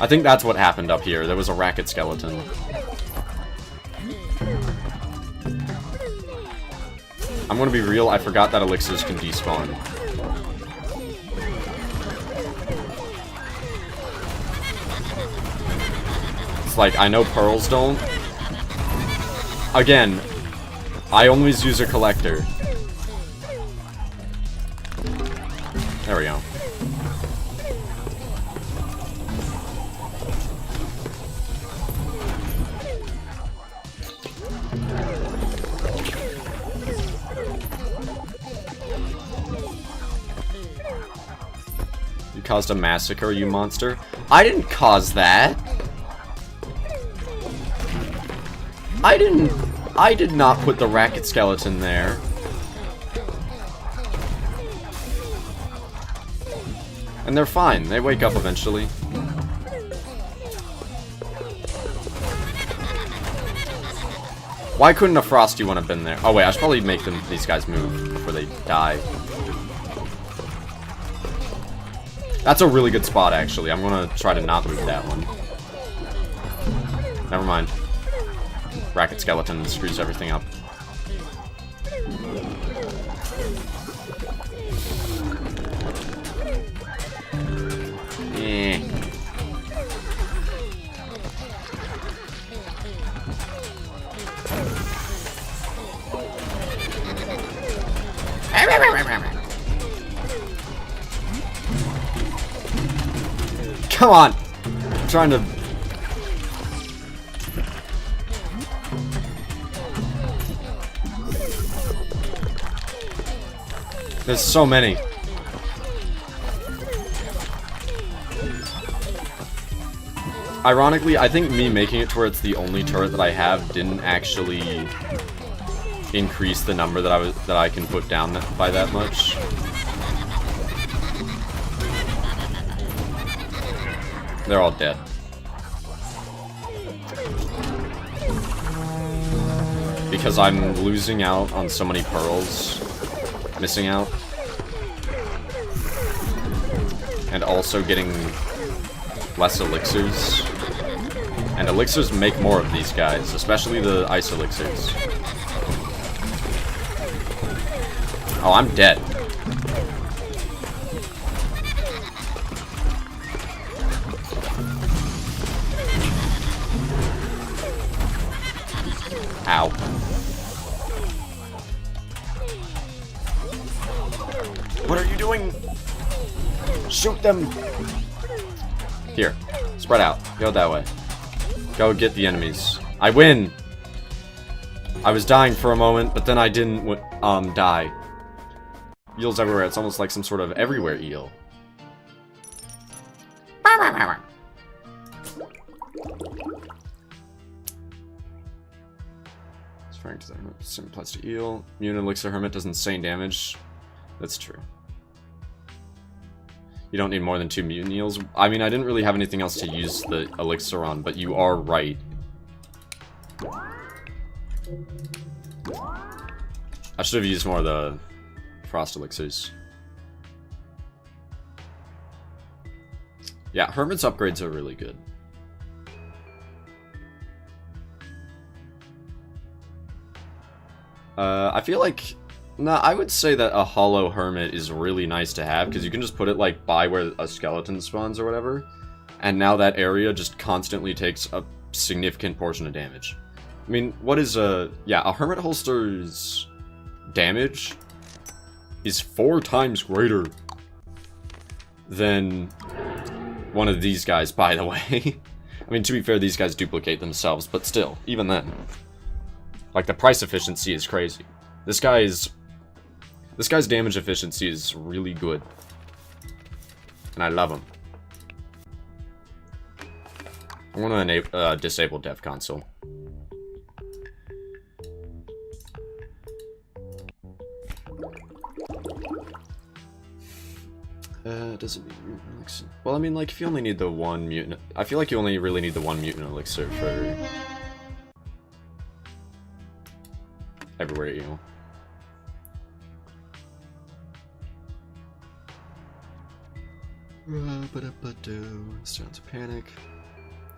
I think that's what happened up here. There was a racket skeleton. I'm gonna be real, I forgot that elixirs can despawn. It's like, I know pearls don't. Again, I always use a collector. There we go. You caused a massacre, you monster. I didn't cause that. I did not put the racket skeleton there. And they're fine. They wake up eventually. Why couldn't a Frosty one have been there? Oh wait, I should probably make these guys move before they die. That's a really good spot, actually. I'm gonna try to not move that one. Never mind. Racket skeleton screws everything up. Come on! I'm trying to... There's so many. Ironically, I think me making it to where it's the only turret that I have didn't actually increase the number that I can put down by that much. They're all dead. Because I'm losing out on so many pearls. Missing out. And also getting less elixirs. And elixirs make more of these guys, especially the ice elixirs. Oh, I'm dead. Ow. What are you doing? Shoot them! Here. Spread out. Go that way. Go get the enemies. I win! I was dying for a moment, but then I didn't die. Eels everywhere. It's almost like some sort of everywhere eel. Referring to the hermit, sim applies to eel. Immune elixir hermit does insane damage. That's true. You don't need more than 2 mutant eels. I mean, I didn't really have anything else to use the elixir on, but you are right. I should have used more of the frost elixirs. Yeah, Hermit's upgrades are really good. I feel like... Nah, I would say that a hollow Hermit is really nice to have, because you can just put it, like, by where a skeleton spawns or whatever. And now that area just constantly takes a significant portion of damage. I mean, what is a... Yeah, a Hermit holster's damage is 4 times greater than one of these guys, by the way. I mean, to be fair, these guys duplicate themselves, but still, even then. Like, the price efficiency is crazy. This guy's damage efficiency is really good. And I love him. I want to disable dev console. Does it need mutant elixir? Well, I mean, like, if you only need the one mutant... I feel like you only really need the one mutant elixir for... everywhere you know. Starting to panic.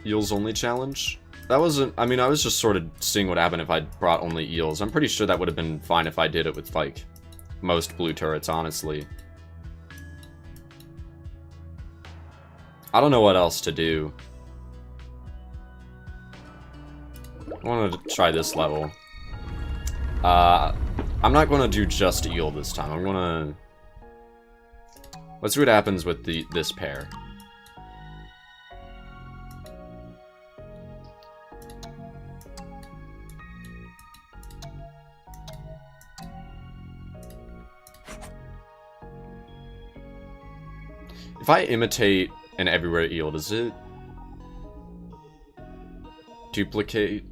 Eels only challenge? That wasn't... I mean, I was just sort of seeing what happened if I brought only eels. I'm pretty sure that would have been fine if I did it with, like, most blue turrets, honestly. I don't know what else to do. I wanted to try this level. I'm not going to do just eel this time. I'm going to... Let's see what happens with this pair. If I imitate an everywhere eel, does it duplicate?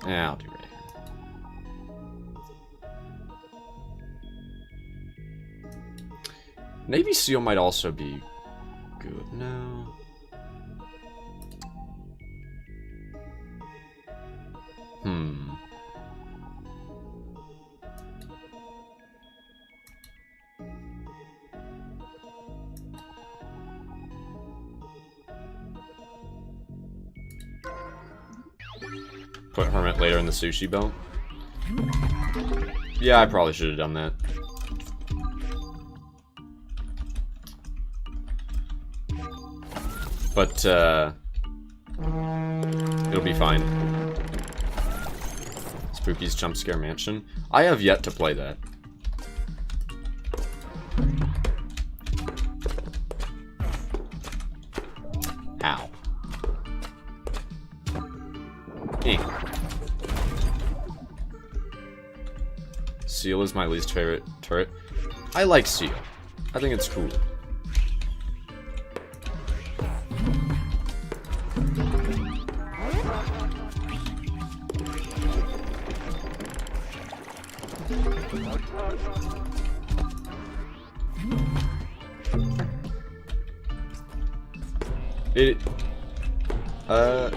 Yeah, I'll do right here. Navy Seal might also be good. No. Put Hermit later in the sushi belt. Yeah, I probably should have done that. But, it'll be fine. Spooky's Jump Scare Mansion. I have yet to play that. Ow. Seal is my least favorite turret. I like Seal. I think it's cool.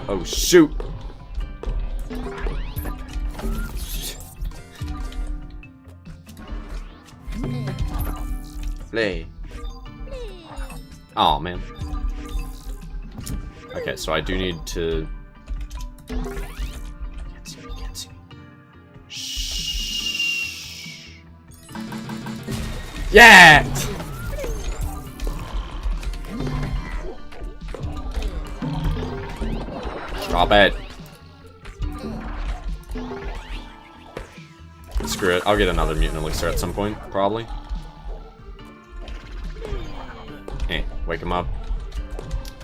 Oh shoot! Play. Oh man. Okay, so I do need to... Can't see me, can't see me. Shh. Yeah! Drop it. Screw it. I'll get another mutant elixir at some point, probably. Hey, wake him up.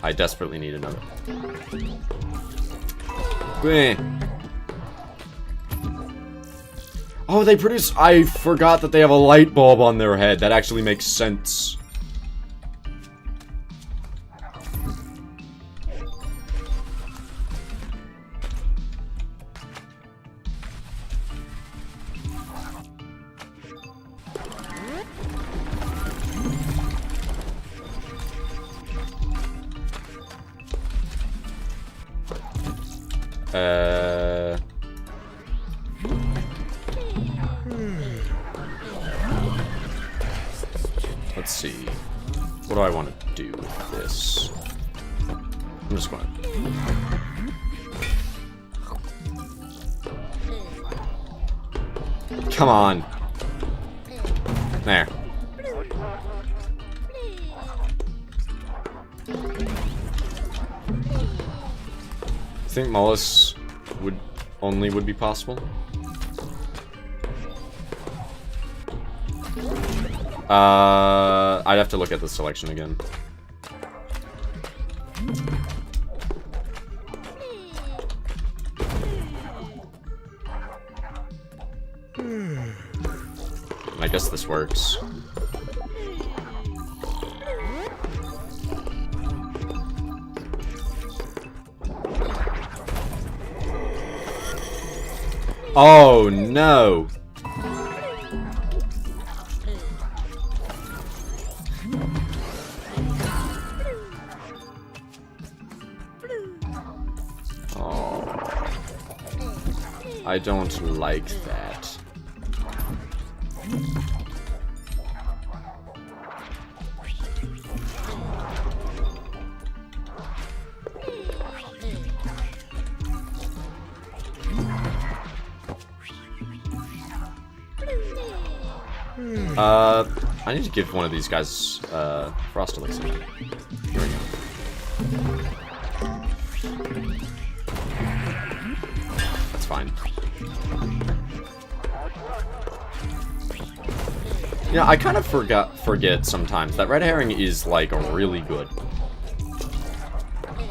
I desperately need another. Oh, they produce... I forgot that they have a light bulb on their head. That actually makes sense. let's see. What do I want to do with this? I'm just going to... Come on. There. I think Mollis would be possible. I'd have to look at the selection again. I guess this works. Oh no! Oh, I don't like that. I need to give one of these guys, Frost Elixir. Here we go. That's fine. Yeah, I kind of forget sometimes that red herring is, like, really good.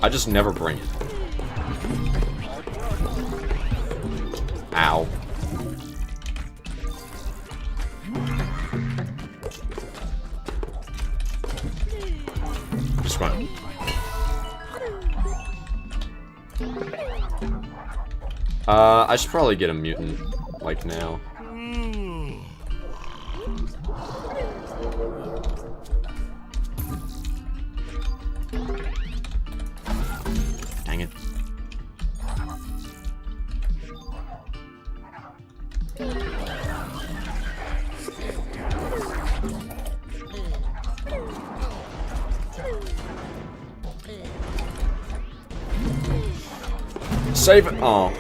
I just never bring it. Ow. Just run. I should probably get a mutant, like, now. Dang it. Save it. Oh.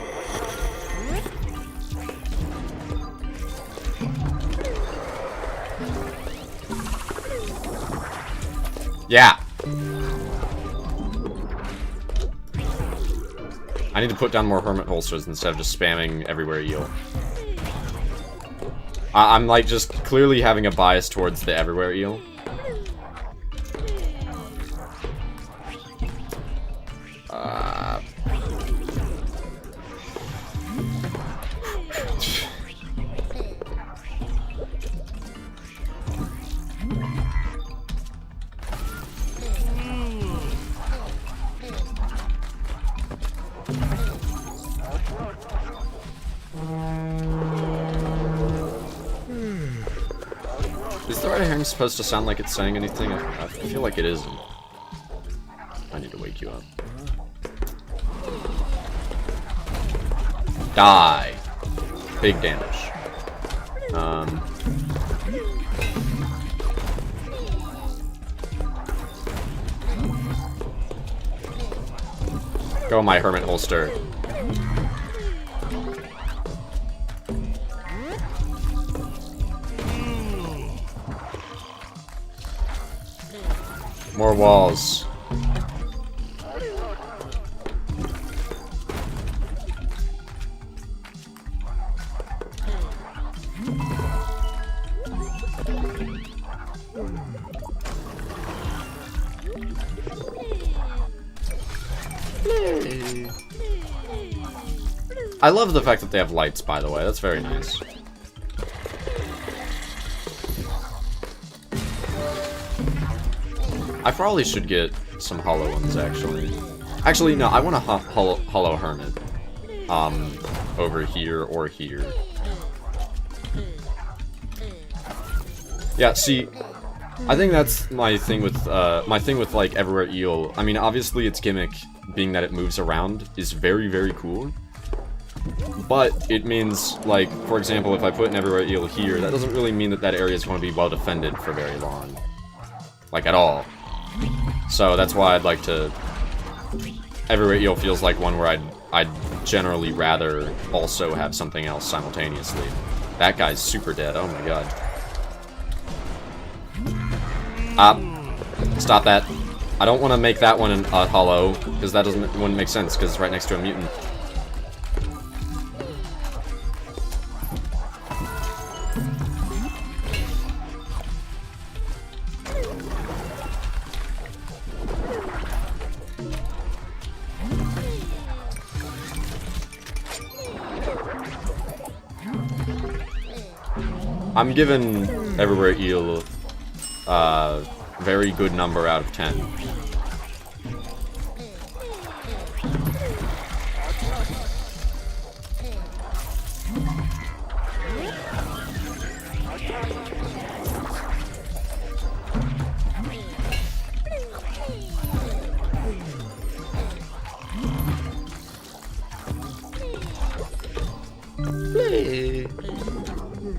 Yeah. I need to put down more hermit holsters instead of just spamming everywhere eel. I'm like just clearly having a bias towards the everywhere eel. Is the red herring supposed to sound like it's saying anything? I feel like it isn't. I need to wake you up. Die. Big damage. Go, my hermit holster. More walls. I love the fact that they have lights, by the way. That's very nice. I probably should get some hollow ones, actually. Actually, no, I want a hollow hermit. Over here or here. Yeah, see, I think that's my thing with, like, Everywhere Eel. I mean, obviously its gimmick, being that it moves around, is very, very cool. But it means, like, for example, if I put an Everywhere Eel here, that doesn't really mean that that area is going to be well defended for very long. like, at all. So that's why I'd like to... Everywhere Eel feels like one where I'd generally rather also have something else simultaneously. That guy's super dead, oh my god. Stop that. I don't want to make that one a hollow, because that wouldn't make sense, because it's right next to a mutant. I'm giving Everywhere Eel a very good number out of 10. Play.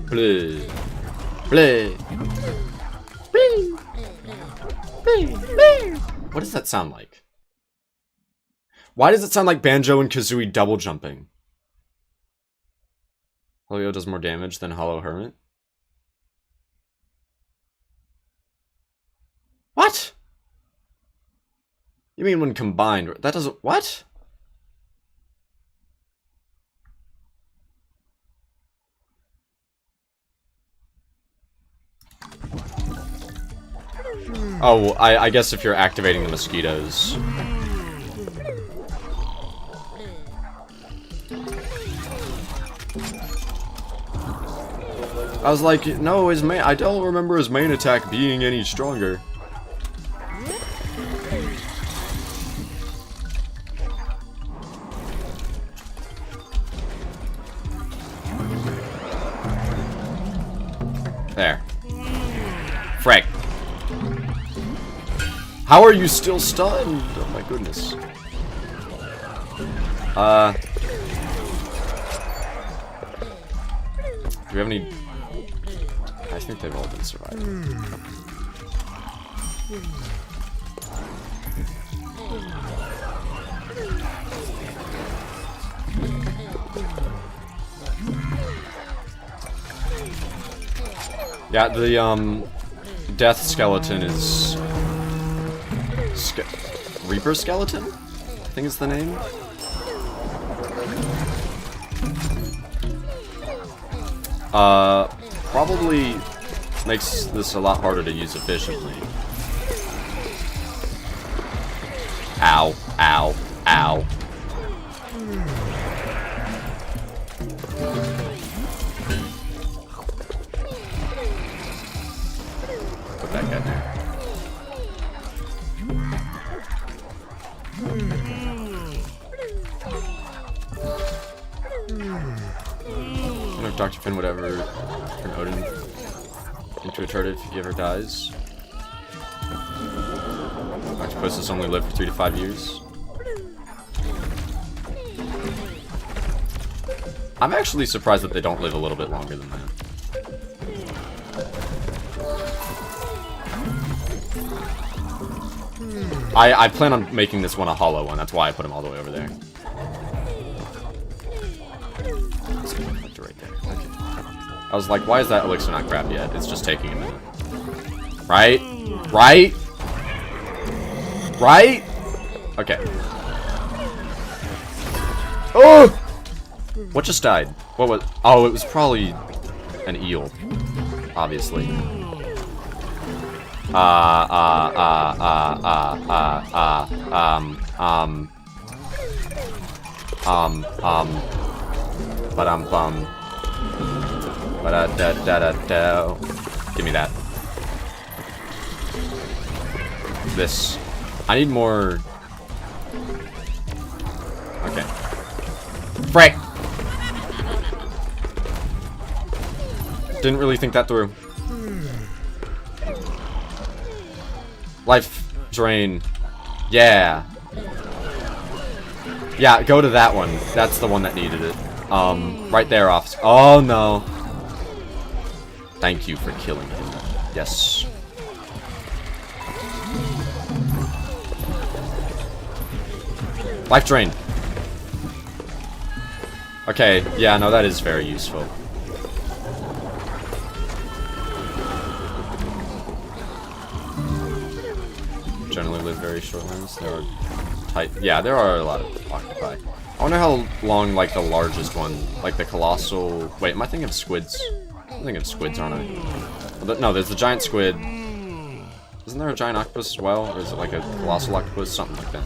Play. Play. Play. Play. Play. What does that sound like? Why does it sound like Banjo and Kazooie double jumping? Hollow does more damage than Hollow Hermit? What? You mean when combined? That doesn't... What? Oh, I guess if you're activating the mosquitoes. I was like, no, his main... I don't remember his main attack being any stronger. There. Frick. How are you still stunned? Oh my goodness. Do we have any... I think they've all been surviving. Yeah, the, death skeleton is... Reaper skeleton? I think is the name. Probably makes this a lot harder to use efficiently. Ow, ow, ow. Put that guy there. I wonder if Dr. Finn would ever turn Odin into a turret if he ever dies. Octopuses only live for 3 to 5 years. I'm actually surprised that they don't live a little bit longer than that. I plan on making this one a hollow one, that's why I put him all the way over there. Right there. Okay. I was like, why is that elixir not grabbed yet? It's just taking a minute. Right? Right? Right? Okay. Oh! What just died? What was... Oh, it was probably an eel. Obviously. Ba-dum-bum. Ba-da-da-da-da-da. Give me that. This. I need more... Okay. Frick! Didn't really think that through. Life drain. Yeah. Yeah, go to that one. That's the one that needed it. Right there, officer. Oh, no. Thank you for killing him. Yes. Life drain. Okay, yeah, no, that is very useful. Generally live very short lives. There are tight. Yeah, there are a lot of octopi. I wonder how long, like, the largest one, like the colossal. Wait, am I thinking of squids? I'm thinking of squids, aren't I? No, there's the giant squid. Isn't there a giant octopus as well? Or is it like a colossal octopus? Something like that.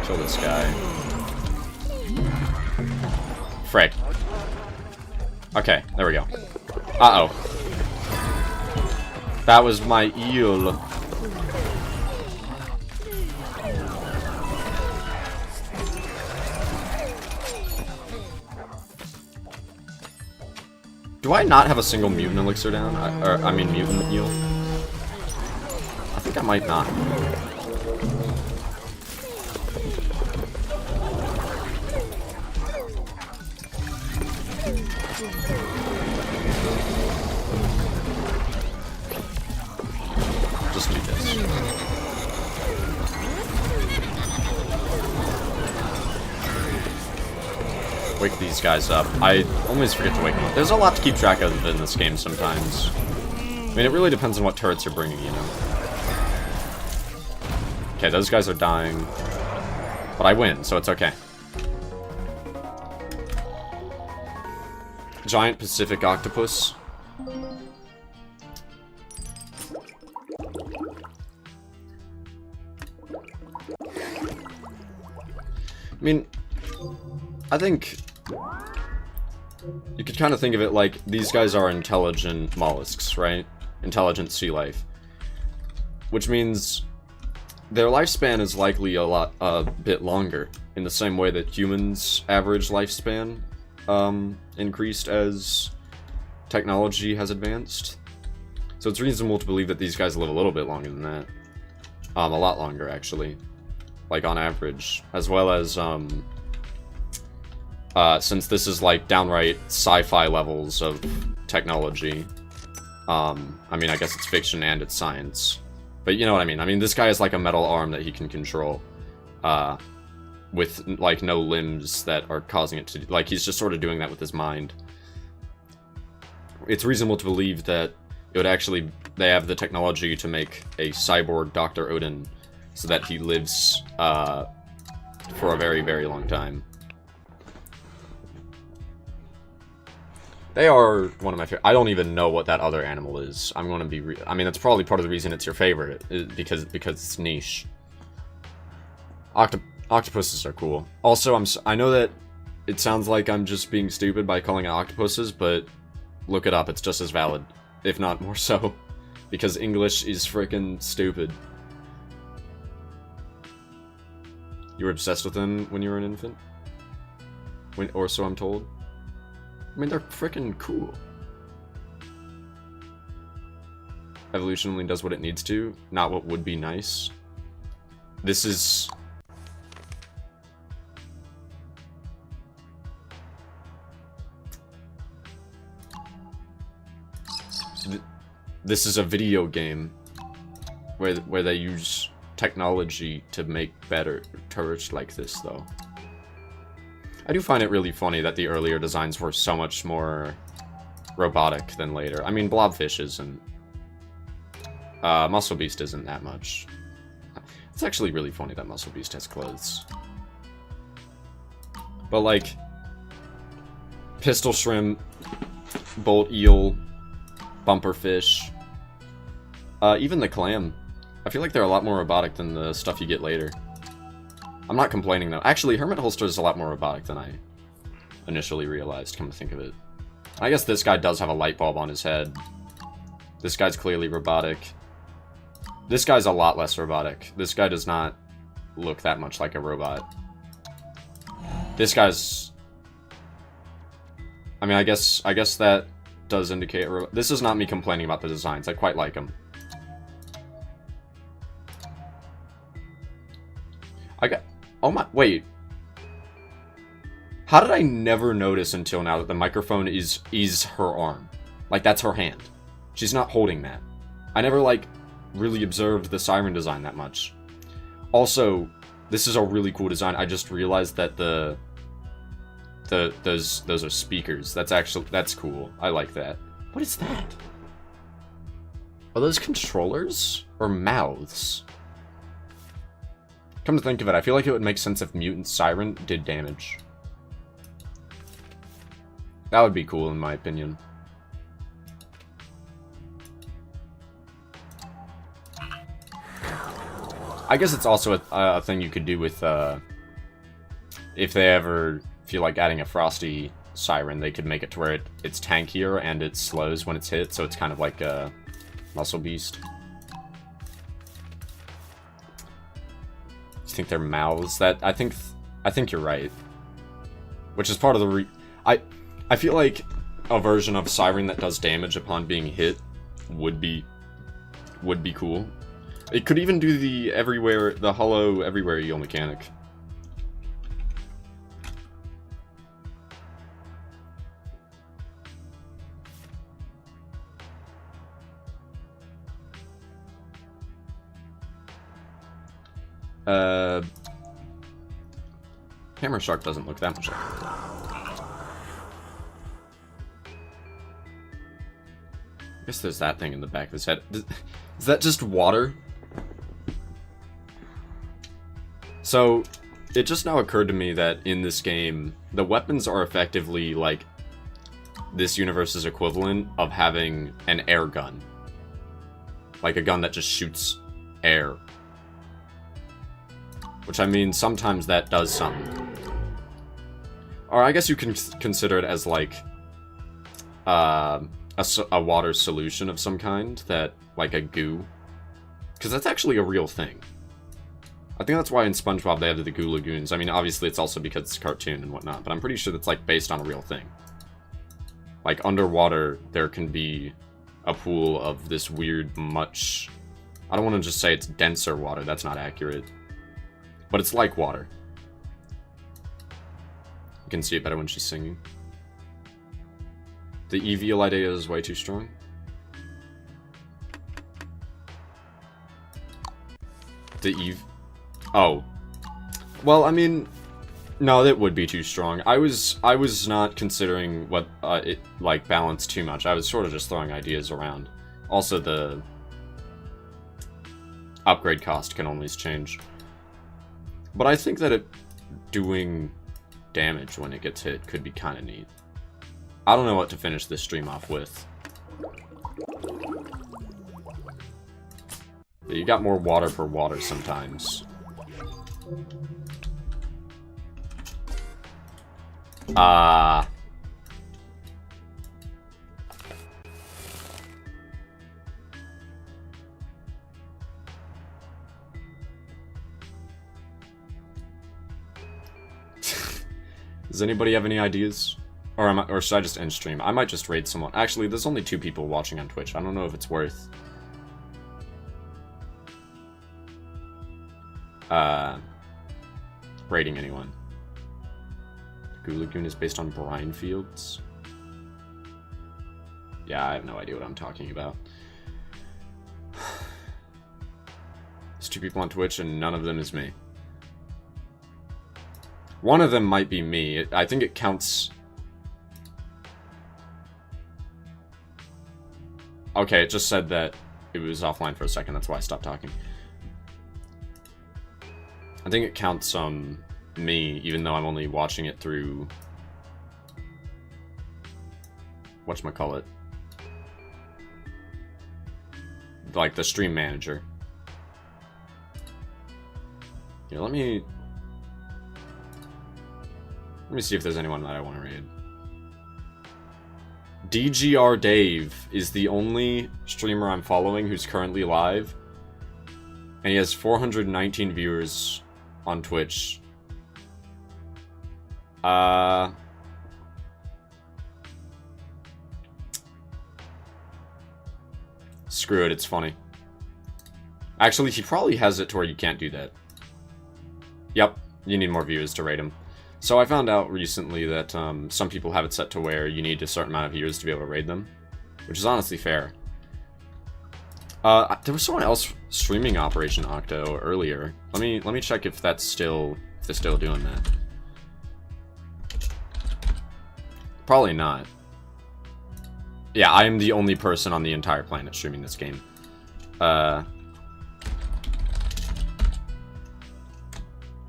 Kill this guy. Frick. Okay, there we go. Uh-oh. That was my eel. Do I not have a single mutant elixir down? I mean mutant eel? I think I might not. Just do this. Wake these guys up. I always forget to wake them up. There's a lot to keep track of in this game sometimes. I mean, it really depends on what turrets you're bringing, you know? Okay, those guys are dying. But I win, so it's okay. Giant Pacific octopus. I mean, I think you could kind of think of it like these guys are intelligent mollusks, right? Intelligent sea life. Which means their lifespan is likely a bit longer, in the same way that humans' average lifespan increased as technology has advanced. So it's reasonable to believe that these guys live a little bit longer than that. A lot longer, actually. Like, on average. As well as, since this is, like, downright sci-fi levels of technology. I mean, I guess it's fiction and it's science. But you know what I mean. I mean, this guy has, like, a metal arm that he can control. With, like, no limbs that are causing it to... Like, he's just sort of doing that with his mind. It's reasonable to believe that it would actually... They have the technology to make a cyborg Dr. Odin so that he lives, for a very, very long time. They are one of my favorite... I don't even know what that other animal is. I'm going to be... I mean, that's probably part of the reason it's your favorite, because it's niche. Octopuses are cool. Also, I know that it sounds like I'm just being stupid by calling it octopuses, but look it up. It's just as valid, if not more so, because English is frickin' stupid. You were obsessed with them when you were an infant? Or so I'm told. I mean, they're frickin' cool. Evolution only does what it needs to, not what would be nice. This is... This is a video game where they use technology to make better turrets like this, though. I do find it really funny that the earlier designs were so much more robotic than later. I mean, Blobfish isn't. Muscle Beast isn't that much. It's actually really funny that Muscle Beast has clothes. But, like, Pistol Shrimp, Bolt Eel, Bumper Fish, even the Clam. I feel like they're a lot more robotic than the stuff you get later. I'm not complaining, though. Actually, Hermit Holster is a lot more robotic than I initially realized, come to think of it. I guess this guy does have a light bulb on his head. This guy's clearly robotic. This guy's a lot less robotic. This guy does not look that much like a robot. This guy's... I mean, I guess that does indicate... This is not me complaining about the designs. I quite like them. Oh my... Wait. How did I never notice until now that the microphone is her arm? Like, that's her hand. She's not holding that. I never, like, really observed the siren design that much. Also, this is a really cool design. I just realized that those are speakers. That's cool. I like that. What is that? Are those controllers or mouths? Come to think of it, I feel like it would make sense if Mutant Siren did damage. That would be cool in my opinion. I guess it's also a thing you could do with, if they ever feel like adding a Frosty Siren, they could make it to where it's tankier and it slows when it's hit, so it's kind of like a Muscle Beast. You think they're mouths? I think you're right. Which is part of the I feel like a version of Siren that does damage upon being hit would be cool. It could even do the hollow everywhere heal mechanic. Hammer Shark doesn't look that much like it. I guess there's that thing in the back of his head. Is that just water? So, it just now occurred to me that in this game, the weapons are effectively like this universe's equivalent of having an air gun. Like a gun that just shoots air. Which, I mean, sometimes that does something. Or I guess you can consider it as like a water solution of some kind, that, like a goo. Because that's actually a real thing. I think that's why in SpongeBob they have the Goo Lagoons. I mean, obviously it's also because it's a cartoon and whatnot, but I'm pretty sure that's, like, based on a real thing. Like, underwater, there can be a pool of this weird, much... I don't want to just say it's denser water, that's not accurate. But it's like water. You can see it better when she's singing. The EVL idea is way too strong. The Eve... Oh. Well, I mean... No, that would be too strong. I was not considering what it, like, balanced too much. I was sort of just throwing ideas around. Also, the... upgrade cost can always change. But I think that it doing damage when it gets hit could be kind of neat. I don't know what to finish this stream off with. You got more water per water sometimes. Does anybody have any ideas? Or should I just end stream? I might just raid someone. Actually, there's only 2 people watching on Twitch. I don't know if it's worth... raiding anyone. Goo Lagoon is based on brine fields? Yeah, I have no idea what I'm talking about. There's 2 people on Twitch and none of them is me. One of them might be me. I think it counts... Okay, it just said that it was offline for a second, that's why I stopped talking. I think it counts me, even though I'm only watching it through... whatchamacallit? Like, the stream manager. Here, let me see if there's anyone that I want to raid. DGR Dave is the only streamer I'm following who's currently live. And he has 419 viewers on Twitch. Screw it, it's funny. Actually, he probably has it to where you can't do that. Yep, you need more viewers to rate him. So I found out recently that some people have it set to where you need a certain amount of viewers to be able to raid them. Which is honestly fair. There was someone else streaming Operation Octo earlier. Let me check if they're still doing that. Probably not. Yeah, I am the only person on the entire planet streaming this game. Oh,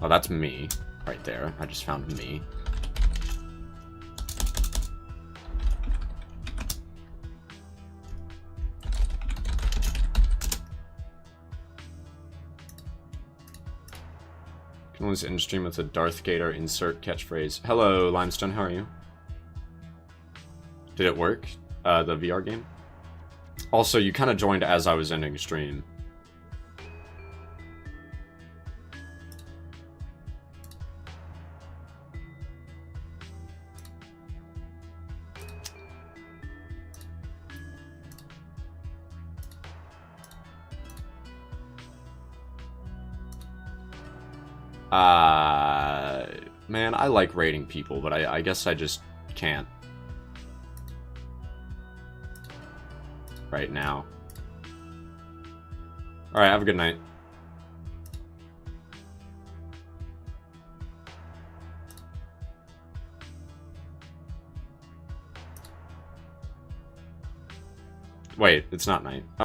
that's me. Right there. I just found me. Can always end stream with a Darth Gator insert catchphrase. Hello, Limestone, how are you? Did it work? The VR game? Also, you kind of joined as I was ending stream. Man, I like raiding people, but I guess I just can't. Right now. Alright, have a good night. Wait, it's not night.